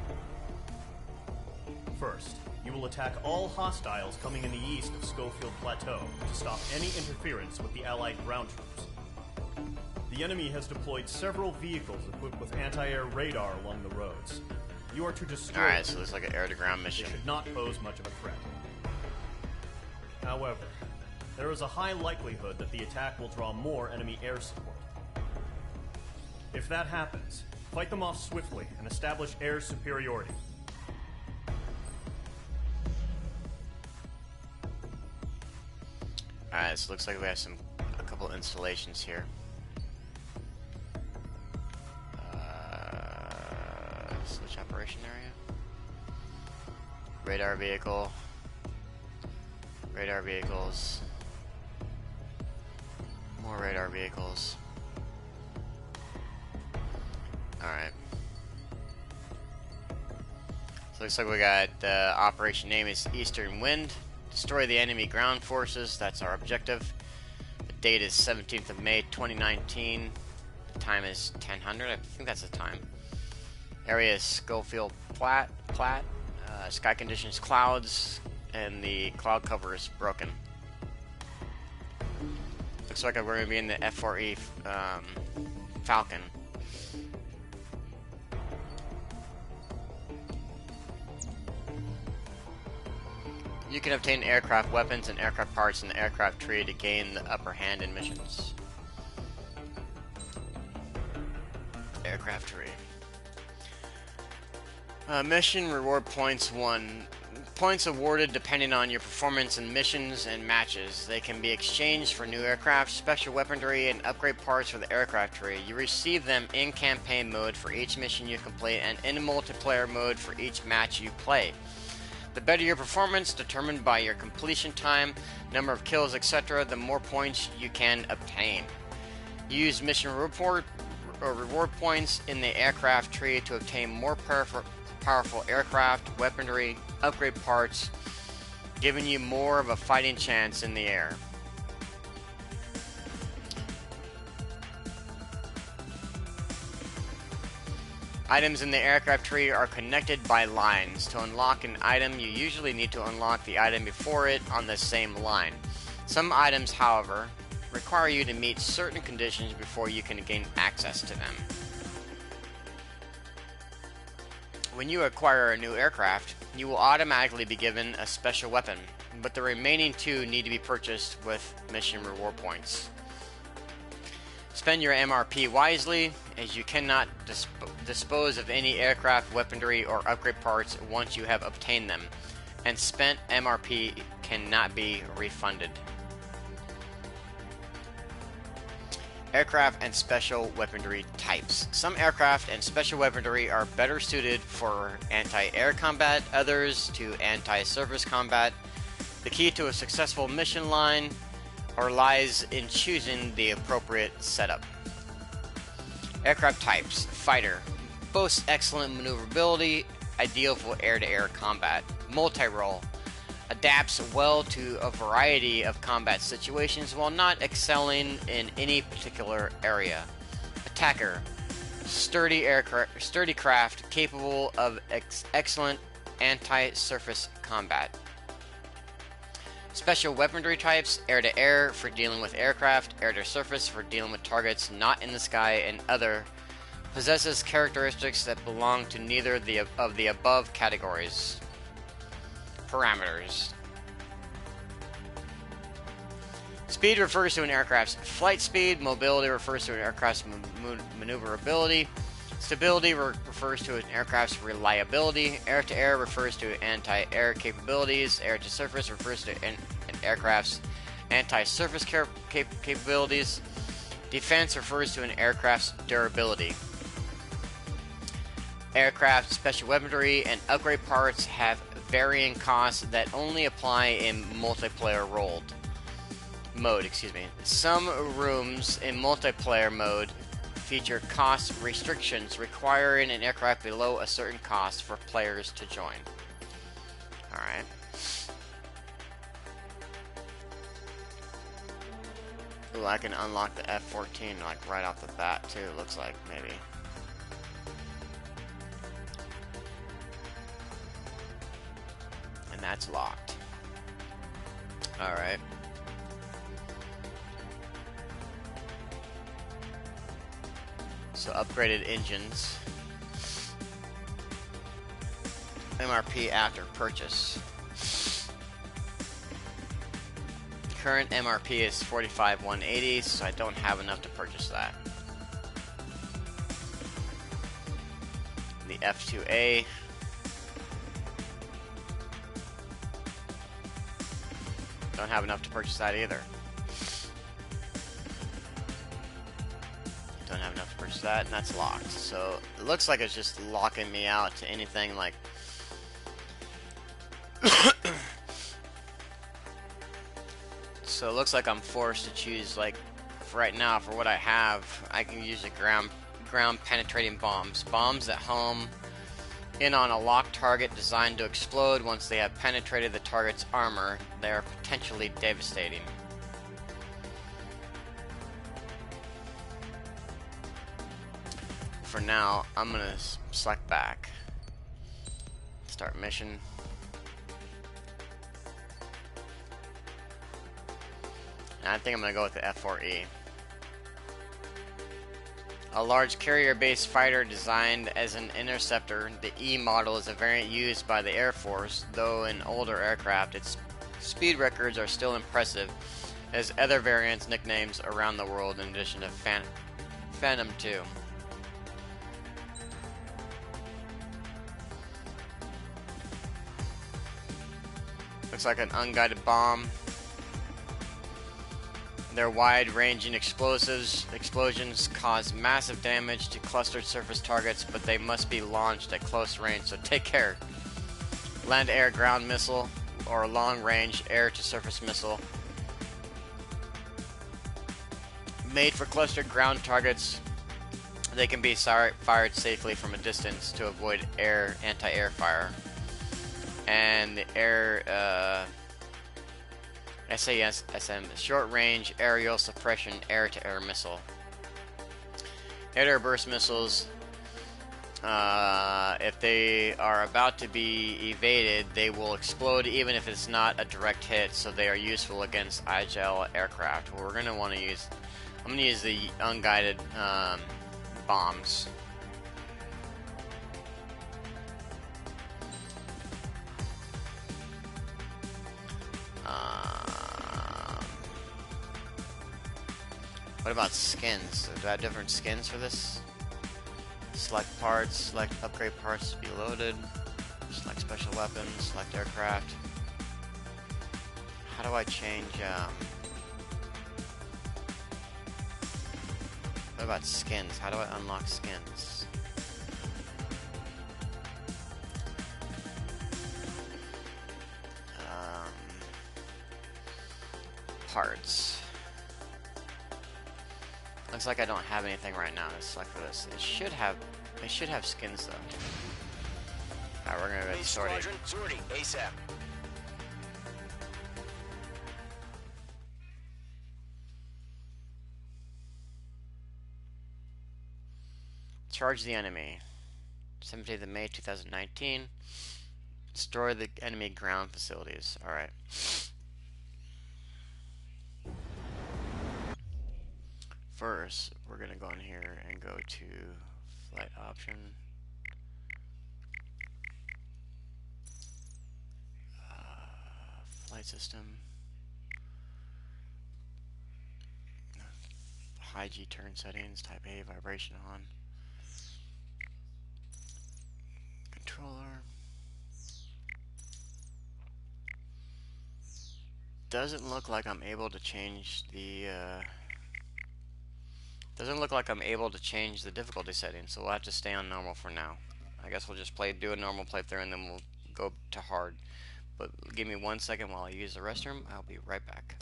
First, you will attack all hostiles coming in the east of Schofield Plateau to stop any interference with the Allied ground troops. The enemy has deployed several vehicles equipped with anti-air radar along the roads. You are to destroy them. Alright, so it's like an air-to-ground mission. They should not pose much of a threat. However, there is a high likelihood that the attack will draw more enemy air support. If that happens, fight them off swiftly and establish air superiority. Alright, so it looks like we have a couple installations here. Switch operation area. Radar vehicle. Radar vehicles. More radar vehicles. Alright. So looks like we got operation name is Eastern Wind. Destroy the enemy ground forces. That's our objective. The date is 17th of May 2019. The time is 1000. I think that's the time. Area is Schofield Platte. Sky conditions clouds, and the cloud cover is broken. Looks like we're going to be in the F4E Falcon. You can obtain aircraft weapons and aircraft parts in the aircraft tree to gain the upper hand in missions. Aircraft tree. Mission reward points 1. Points awarded depending on your performance in missions and matches. They can be exchanged for new aircraft, special weaponry, and upgrade parts for the aircraft tree. You receive them in campaign mode for each mission you complete and in multiplayer mode for each match you play. The better your performance, determined by your completion time, number of kills, etc., the more points you can obtain. Use mission reward points in the aircraft tree to obtain more powerful aircraft, weaponry, upgrade parts, giving you more of a fighting chance in the air. Items in the aircraft tree are connected by lines. To unlock an item, you usually need to unlock the item before it on the same line. Some items, however, require you to meet certain conditions before you can gain access to them. When you acquire a new aircraft, you will automatically be given a special weapon, but the remaining 2 need to be purchased with mission reward points. Spend your MRP wisely, as you cannot dispose of any aircraft weaponry or upgrade parts once you have obtained them, and spent MRP cannot be refunded. Aircraft and special weaponry types. Some aircraft and special weaponry are better suited for anti-air combat, others to anti-surface combat. The key to a successful mission line lies in choosing the appropriate setup. Aircraft types. Fighter. Boasts excellent maneuverability, ideal for air-to-air combat. Multi-role. Adapts well to a variety of combat situations while not excelling in any particular area. Attacker. Sturdy craft capable of excellent anti-surface combat. Special weaponry types: air-to-air for dealing with aircraft, air-to-surface for dealing with targets not in the sky, and other. Possesses characteristics that belong to neither of the above categories. Parameters. Speed refers to an aircraft's flight speed. Mobility refers to an aircraft's maneuverability. Stability refers to an aircraft's reliability. Air-to-air refers to anti-air capabilities. Air-to-surface refers to an aircraft's anti-surface capabilities. Defense refers to an aircraft's durability. Aircraft special weaponry and upgrade parts have varying costs that only apply in multiplayer mode. Some rooms in multiplayer mode feature cost restrictions requiring an aircraft below a certain cost for players to join. Alright. Ooh, I can unlock the F-14 like right off the bat too, it looks like, maybe. And that's locked. Alright. So upgraded engines. MRP after purchase. Current MRP is 45,180, so I don't have enough to purchase that. The F2A. Don't have enough to purchase that either. Don't have enough to purchase that, and that's locked. So it looks like it's just locking me out to anything like so it looks like I'm forced to choose, like, for right now, for what I have, I can use the ground penetrating bombs. Bombs that home in on a locked target designed to explode once they have penetrated the target's armor. They are potentially devastating. For now, I'm gonna select back. Start mission. And I think I'm gonna go with the F4E. A large carrier-based fighter designed as an interceptor, the E model is a variant used by the Air Force, though in older aircraft, its speed records are still impressive, as other variants nicknames around the world in addition to Phantom 2. Looks like an unguided bomb. Their wide-ranging explosions cause massive damage to clustered surface targets, but they must be launched at close range, so take care. Land-air-ground missile, or long-range air-to-surface missile. Made for clustered ground targets, they can be fired safely from a distance to avoid anti-air fire. And the SASM, short-range aerial suppression air-to-air missile. Air-to-air burst missiles, if they are about to be evaded, they will explode even if it's not a direct hit, so they are useful against agile aircraft. Well, I'm going to use the unguided bombs. What about skins? Do I have different skins for this? Select parts, select upgrade parts to be loaded, select special weapons, select aircraft. How do I change, what about skins? How do I unlock skins? Parts. Looks like I don't have anything right now to select for this. It should have skins though. Alright, we're gonna go to sorting. Sorting ASAP. Charge the enemy. 17th of May 2019. Destroy the enemy ground facilities. Alright. first, we're gonna go in here and go to flight option. Flight system. High G turn settings, type A, vibration on. Controller. Doesn't look like I'm able to change the difficulty settings, so we'll have to stay on normal for now. I guess we'll just do a normal playthrough and then we'll go to hard. But give me 1 second while I use the restroom. I'll be right back.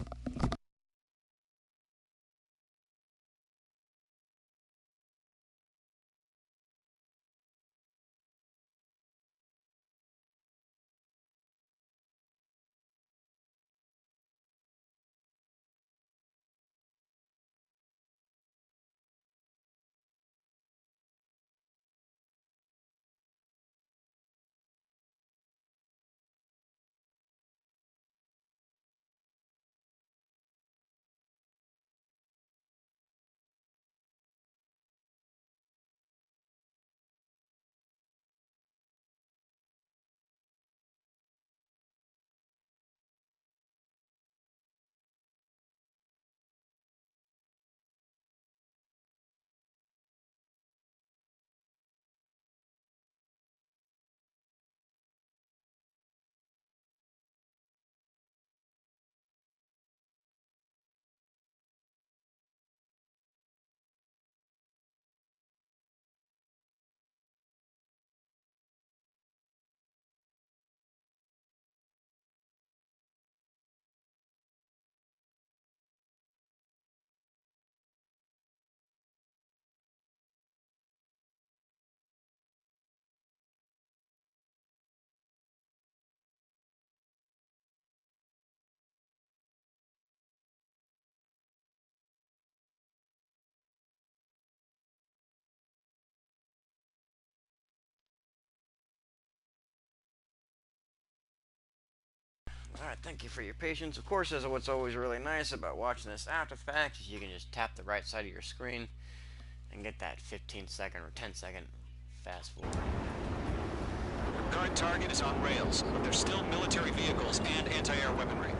Alright, thank you for your patience. Of course, as what's always really nice about watching this after the fact is you can just tap the right side of your screen and get that 15-second or 10-second fast forward. Current target is on rails, but there's still military vehicles and anti-air weaponry.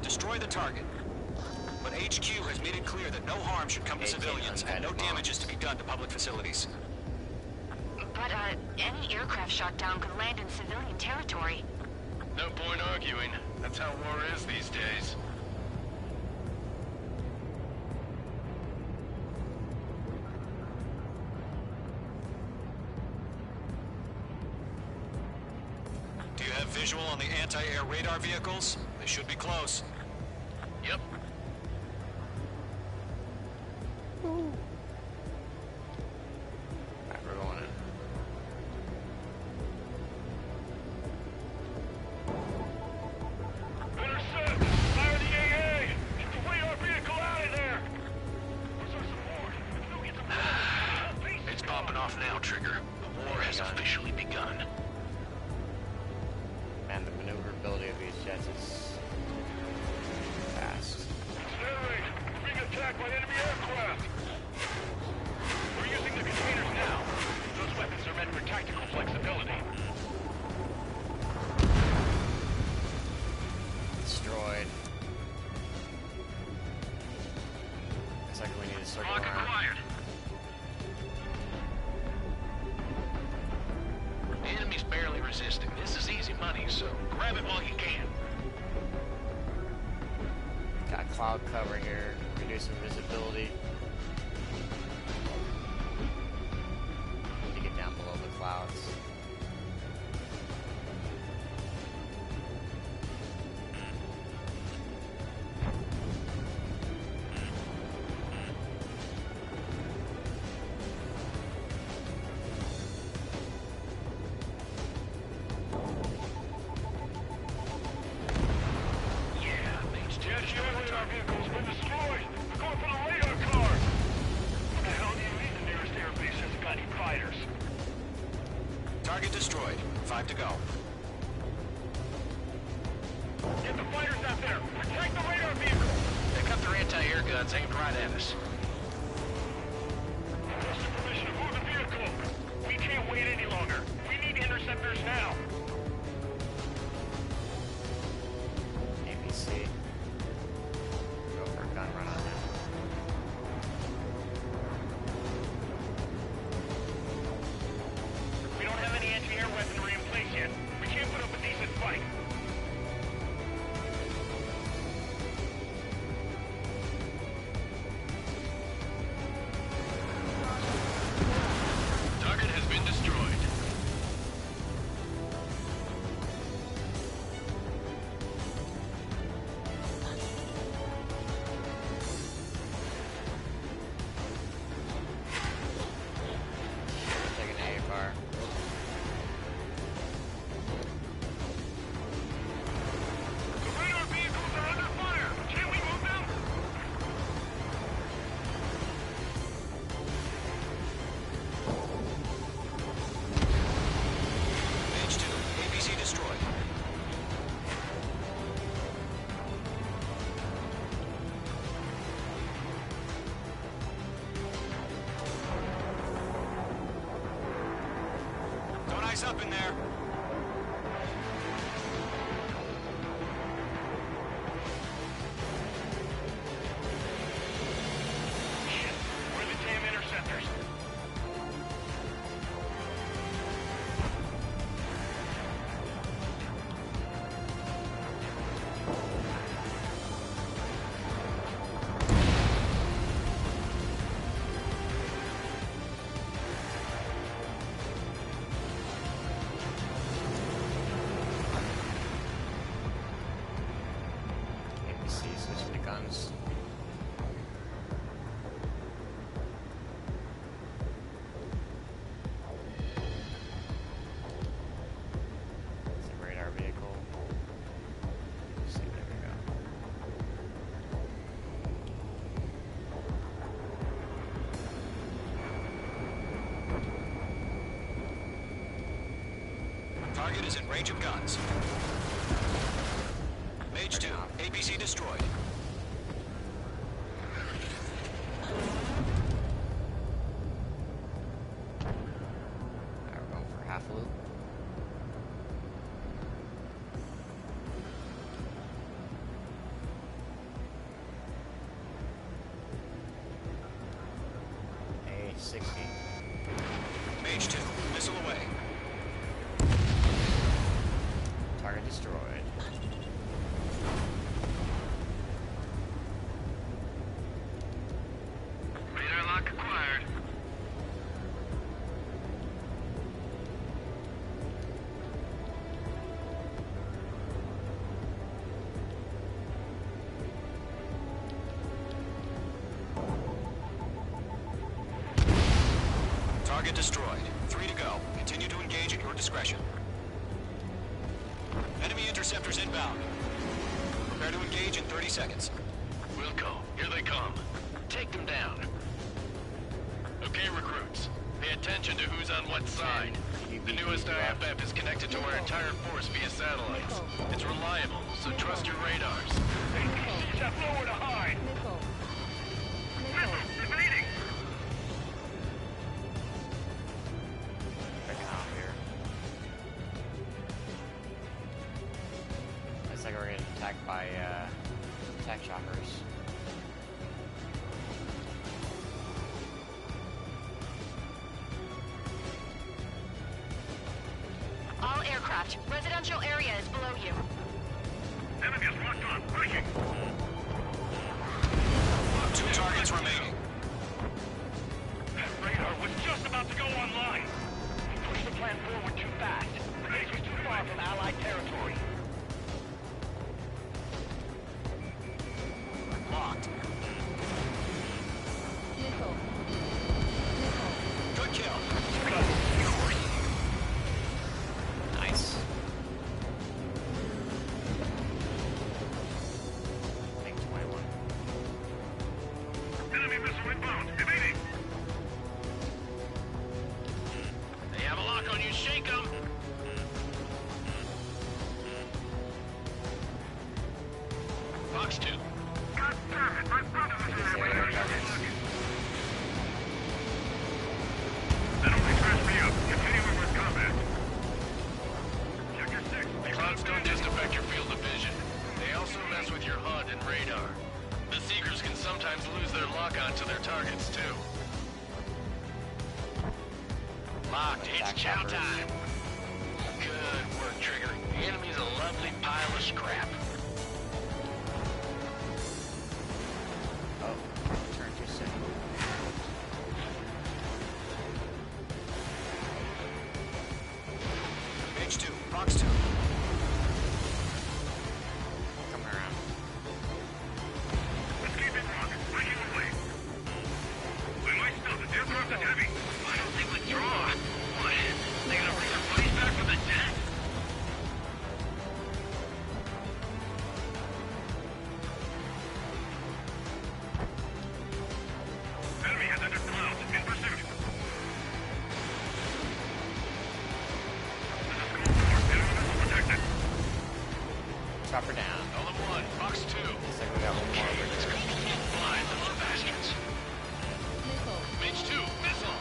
Destroy the target. But HQ has made it clear that no harm should come to civilians and no damage is to be done to public facilities. But, any aircraft shot down could land in civilian territory. No point arguing. That's how war is these days. Do you have visual on the anti-air radar vehicles? They should be close. Yep. Alright, we're going in. It's popping off now, Trigger. The war has officially begun. Man, the maneuverability of these jets is fast. We're being attacked by enemy aircraft. We're using the containers now. Those weapons are meant for tactical flexibility. Destroyed. Looks like we need to circle Lock around. acquired. The enemy's barely resisting. This is easy money, so grab it while you can. Got cloud cover here, reducing visibility. Need to get down below the clouds. Target destroyed. 5 to go. Get the fighters out there! Protect the radar vehicle! They cut their anti-air guns aimed right at us. What's the permission to move the vehicle? We can't wait any longer. We need interceptors now. ABC. Go for a gun run on him. We don't have any anti-air weaponry in place yet. We can't put up a decent fight. Target has been destroyed. Taking an AFR. The radar vehicles are under fire. Can we move them? Page 2, ABC destroyed. Don't eyes up in there. Shit. Where are the damn interceptors? ABC switching to guns. It's a radar vehicle. Let's see, there we go. Target is in range of guns. Page 2, ABC destroyed. Alright, we're going for half a loop. A60. Page 2, missile away. Target destroyed. Radar lock acquired. Target destroyed. 3 to go. Continue to engage at your discretion. Enemy interceptors inbound. Prepare to engage in 30 seconds. Wilco, here they come. Take them down. Okay, recruits. Pay attention to who's on what side. The newest IFF is connected to our entire force via satellites. It's reliable, so trust your radars. APCs have nowhere to hide. Missiles evading. Picking off here. Looks like we're getting attacked by attack choppers. All aircraft. Residential area is below you. Enemy is locked on. Breaking. 2 targets remaining. That radar was just about to go online. We pushed the plan forward too fast. The base was too far from Allied territory. Locked. Good kill. Nice. I think 21. Enemy missile Locked. It's chow time. Good work, Trigger. The enemy's a lovely pile of scrap. Oh, turn too soon. Page 2, box 2. Come around. Let's keep it rocking. Breaking away. We might stop it. Aircraft is heavy. I don't think withdraw. What? They gonna bring their buddies back from the dead? Enemy has entered clouds. In pursuit. Protected. Chopper down. Element 1, box 2. Looks like we got one more over Let's go. here. Blind little bastards. Page 2, missile.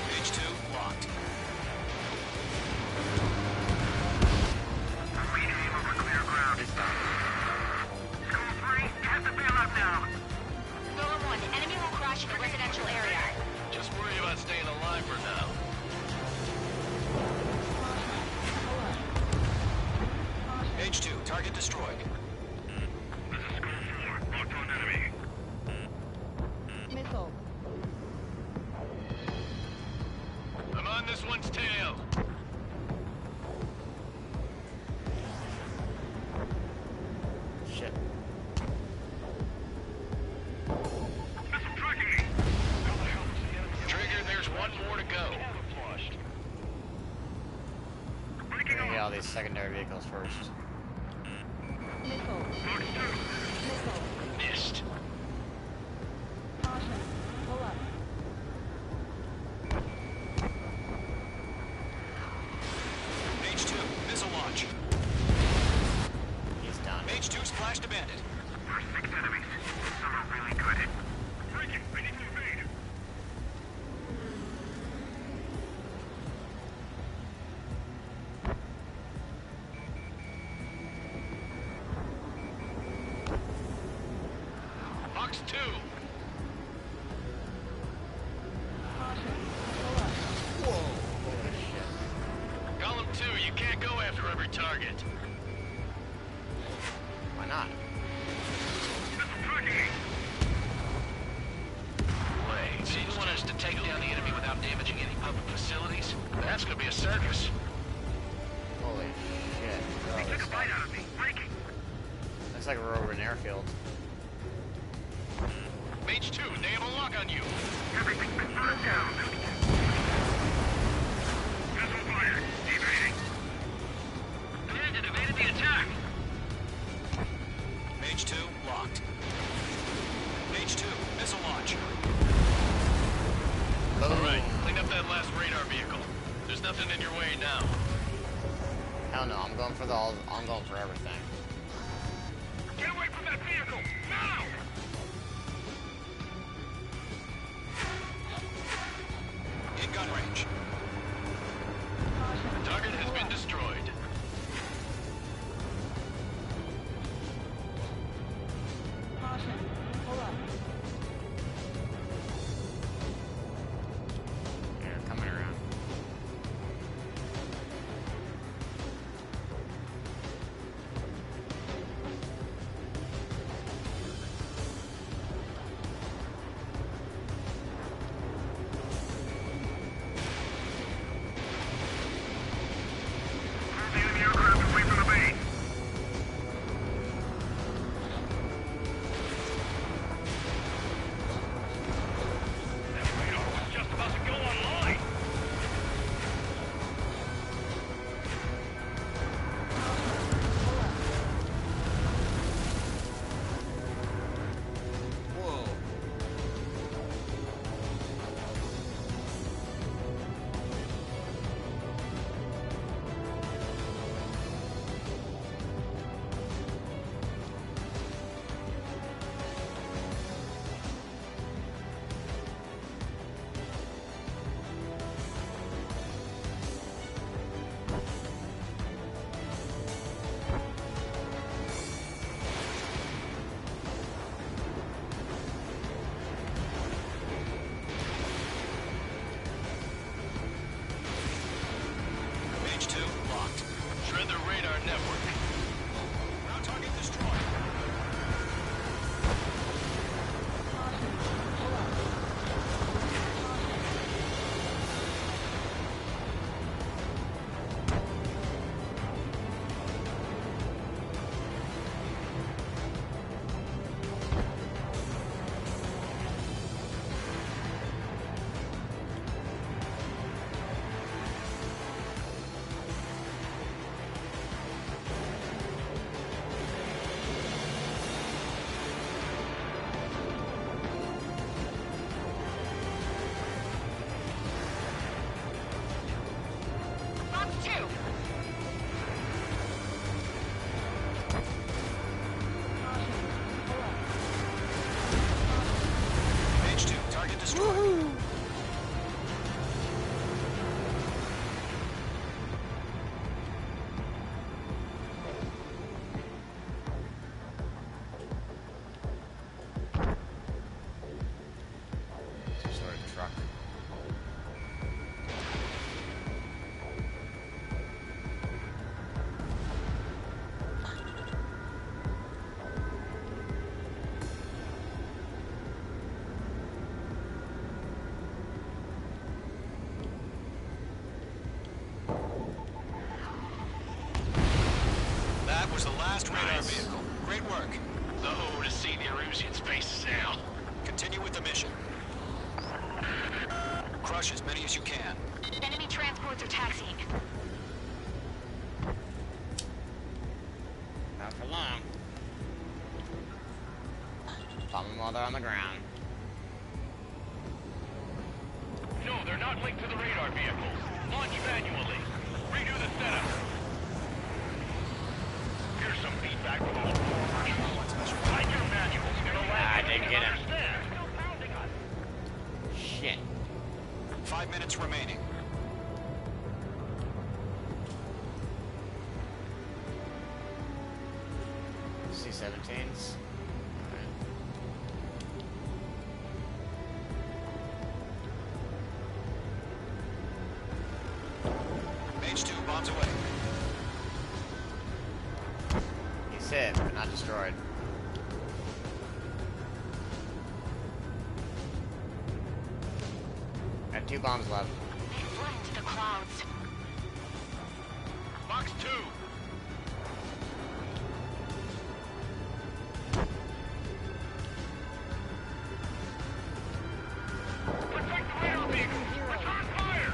Page 2, locked. Reading over clear ground. School 3, you have to bail out now. Roller 1, enemy will crash in a residential area. Just worry about staying alive for now. Page 2, target destroyed. This is School 4, locked on enemy. I'm on this one's tail. Shit. Missile tracking me. Trigger, there's one more to go. Breaking We're gonna get off. all these secondary vehicles first. Box 2. Missed. Page 2, missile launch. He's done. Page 2, splash to bandit. First 6 enemies. Some are really good. Breaking. I need to evade. Box 2. Holy shit. Column 2, you can't go after every target. Why not? Missile tracking me. Wait, so you want us to take down the enemy without damaging any public facilities? That's gonna be a circus. Holy shit. Look at all They this took a bite stuff. out of me. Breaking. Looks like we're over an airfield. Page 2, they have a lock on you. Everything's been burned down. Missile fire. Evading. Bandit evaded the attack. Page 2, locked. Page 2, missile launch. Alright, clean up that last radar vehicle. There's nothing in your way now. Hell no, I'm going for everything. Get away from that vehicle. Now. In gun range. The target has been destroyed. They're coming around. was the last radar vehicle. Great work. Oh, to see the Erusians' faces now. Continue with the mission. Crush as many as you can. Enemy transports are taxiing. Not for long. Bomb them while they're on the ground. No, they're not linked to the radar vehicles. Launch manually. Redo the setup. Here's some feedback for those performers. Find your manuals. It'll I didn't get him. understand. Shit. 5 minutes remaining. C-17s. Mage 2 bombs away. He's hit, but not destroyed. Got 2 bombs left. They flew into the clouds. Box 2. Protect the radar vehicle. Return fire.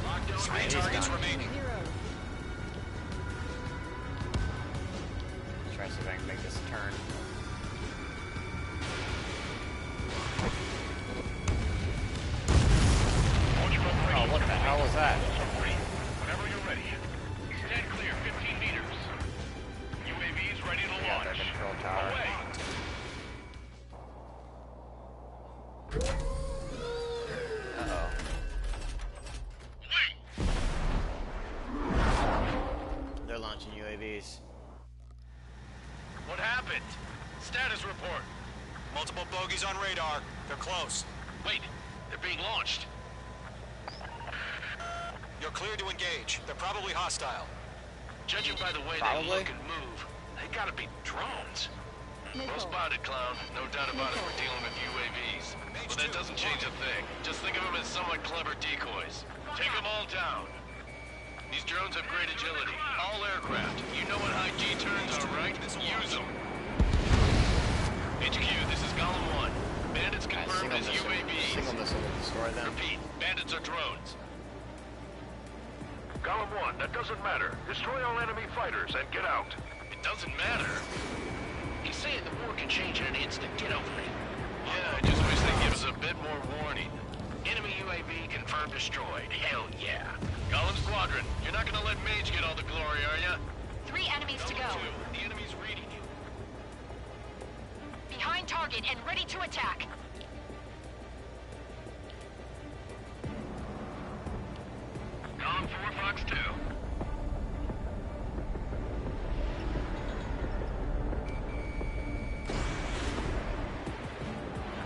Lockdown 3 targets remaining. Try to see if I can make this turn. Oh, what the hell was that? Whenever you're ready. Stand clear, 15 meters. UAVs ready to Yeah, their launch. control tower. Away. Uh-oh. They're launching UAVs. What happened? Status report. Multiple bogeys on radar. They're close. Wait, they're being launched. You're clear to engage. They're probably hostile. Judging by the way Probably. they look and move, they gotta be drones. Well spotted, clown. No doubt about it, we're dealing with UAVs. But that doesn't change a thing. Just think of them as somewhat clever decoys. Take them all down. These drones have great agility. All aircraft. You know what high G turns are, right? Use them. HQ, this is Golem 1. Bandits confirmed as UAVs. Single missile will destroy them. Repeat, bandits are drones. Golem 1, that doesn't matter. Destroy all enemy fighters and get out. It doesn't matter. He's saying the war can change in an instant. Get over it. Yeah, I just wish they'd give us a bit more warning. Enemy UAV confirmed destroyed. Hell yeah. Golem Squadron, you're not gonna let Mage get all the glory, are ya? 3 enemies to go. Golem 2, the enemy's reading you. Behind target and ready to attack. Golem 4, Fox 2.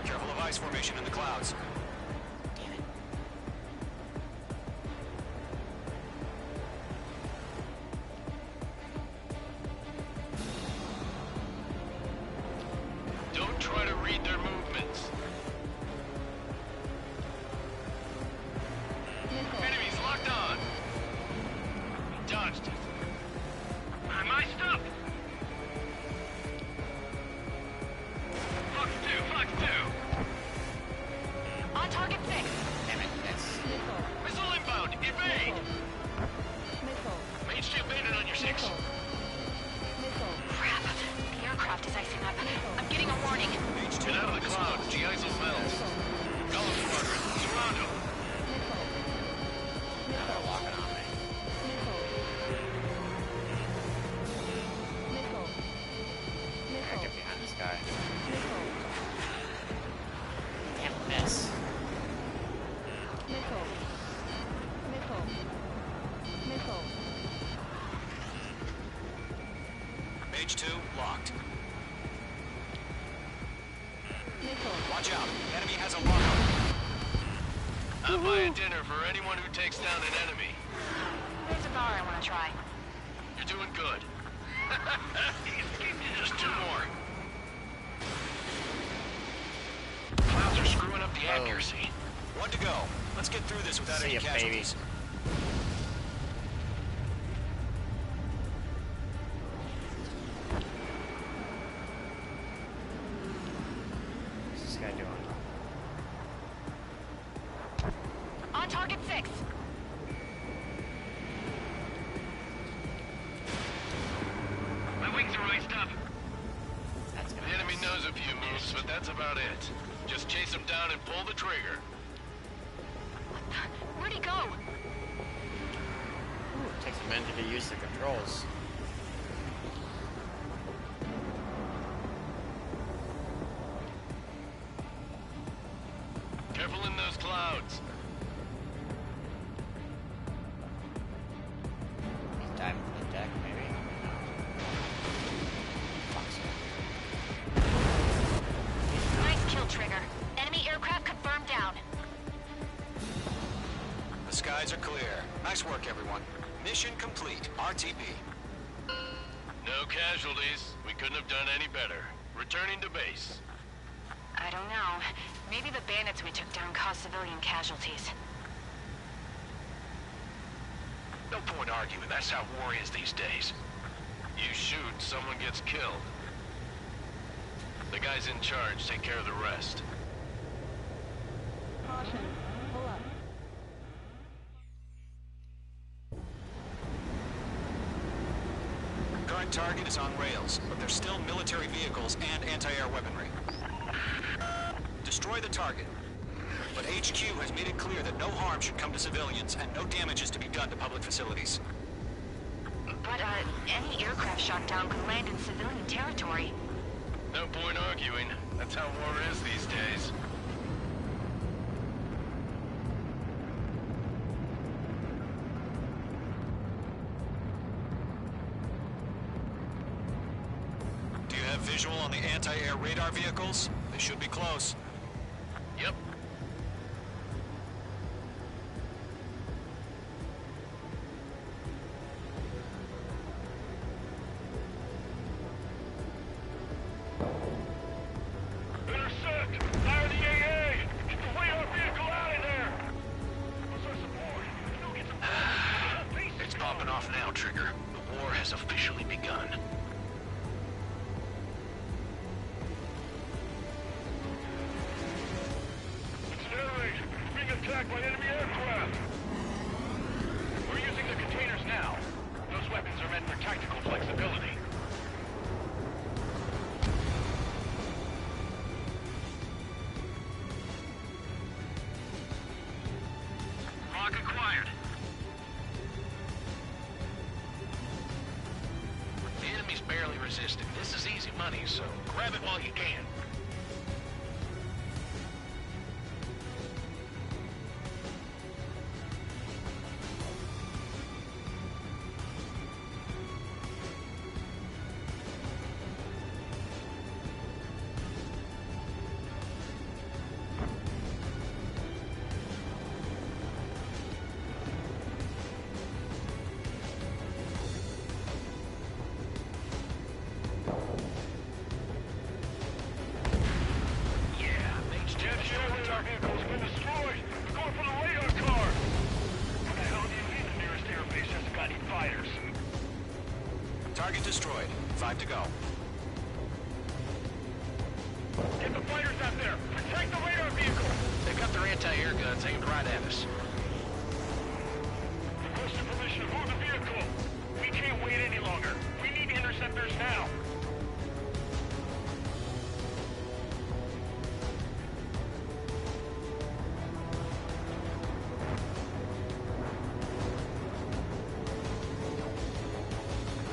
Careful of ice formation in the clouds. Damn it. Don't try to read their movements. Enemies locked on. He dodged it. My stuff. Fox 2, Fox 2. On target 6. Damn it. That's... Missile inbound. Evade. Mage 2 bandit on your 6. Crap. The aircraft is icing up. I'm getting a warning. Get out of the clouds. G-ISO melts. Golem Squadron, surround him. They're locking on me. Gotta get behind this guy. Damn miss. Mage 2 locked. Watch out. Enemy has a lockup. I'm buying dinner for anyone who takes down an enemy. There's a bar I want to try. You're doing good. Just 2 more. Clouds are screwing up the accuracy. 1 to go. Let's get through this without See any ya, casualties. on target 6. My wings are raised up. The enemy knows a few moves, but that's about it. Just chase him down and pull the trigger. Where'd he go? Ooh, it takes a minute to use the controls. Careful in those clouds. He's diving for the deck, maybe? Nice kill, Trigger. Enemy aircraft confirmed down. The skies are clear. Nice work, everyone. Mission complete. RTB. No casualties. We couldn't have done any better. Returning to base. I don't know. Maybe the bandits we took down caused civilian casualties. No point arguing. That's how war is these days. You shoot, someone gets killed. The guys in charge take care of the rest. Caution. Pull up. Current target is on rails, but there's still military vehicles and anti-air weaponry. Destroy the target. But HQ has made it clear that no harm should come to civilians and no damage is to be done to public facilities. But, any aircraft shot down could land in civilian territory. No point arguing. That's how war is these days. Do you have visual on the anti-air radar vehicles? They should be close. Yep. Intercept! Fire the AA! Get the radar vehicle out of there! What's our support? Still get some... It's popping off now, Trigger. The war has officially begun. It's an air raid. Being attacked by enemy aircraft. We're using the containers now. Those weapons are meant for tactical flexibility. Lock acquired. The enemy's barely resisting. This is easy money, so grab it while you can. Target destroyed. 5 to go. Get the fighters out there! Protect the radar vehicle! They've got their anti-air guns aimed right at us. Requesting permission to move the vehicle. We can't wait any longer. We need interceptors now.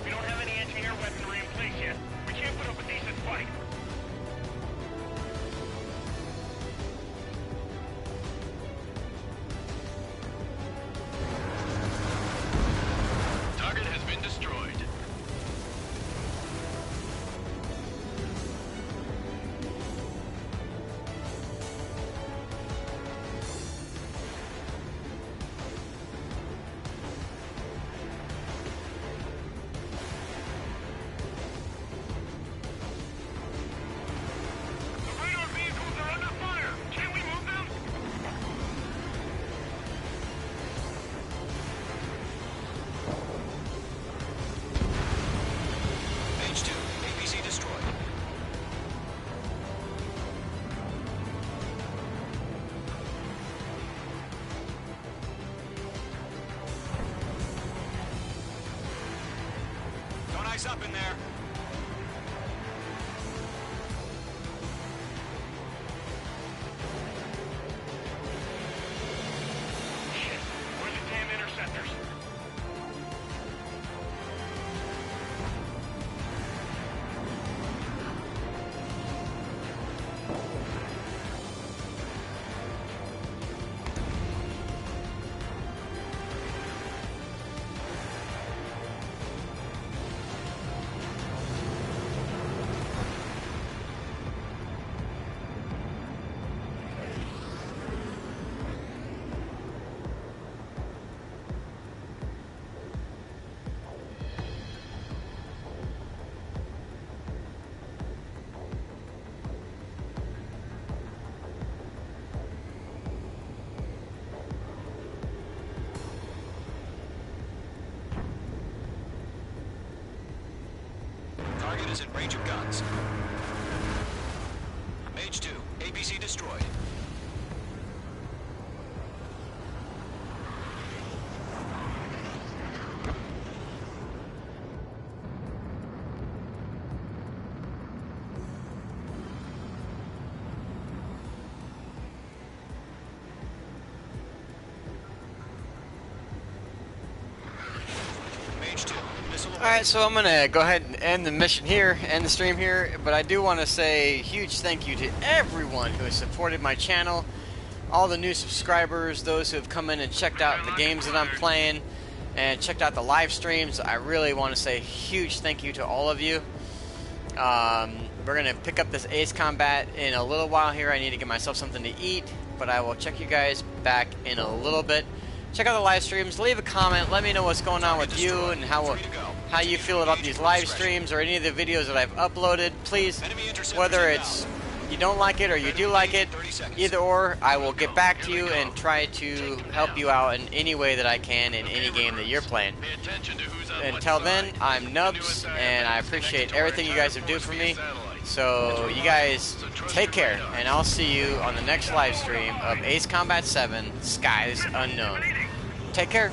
We don't have any anti-air weaponry in place yet. We can't put up a decent fight. Mix up in there. Shit, where's the damn interceptors? Target is in range of guns. Mage 2, APC destroyed. Mage 2, missile away. Alright, so I'm gonna go ahead and end the mission here, end the stream here, but I do want to say a huge thank you to everyone who has supported my channel, all the new subscribers, those who have come in and checked out the games that I'm playing, and checked out the live streams. I really want to say a huge thank you to all of you. We're going to pick up this Ace Combat in a little while here. I need to get myself something to eat, but I will check you guys back in a little bit. Check out the live streams, leave a comment, let me know what's going on with you and how you feel about these live streams or any of the videos that I've uploaded. Please, whether it's you don't like it or you do like it, either or, I will get back to you and try to help you out in any way that I can in any game that you're playing. Until then, I'm Nubs, and I appreciate everything you guys have done for me. So you guys take care, and I'll see you on the next live stream of Ace Combat 7: Skies Unknown. Take care.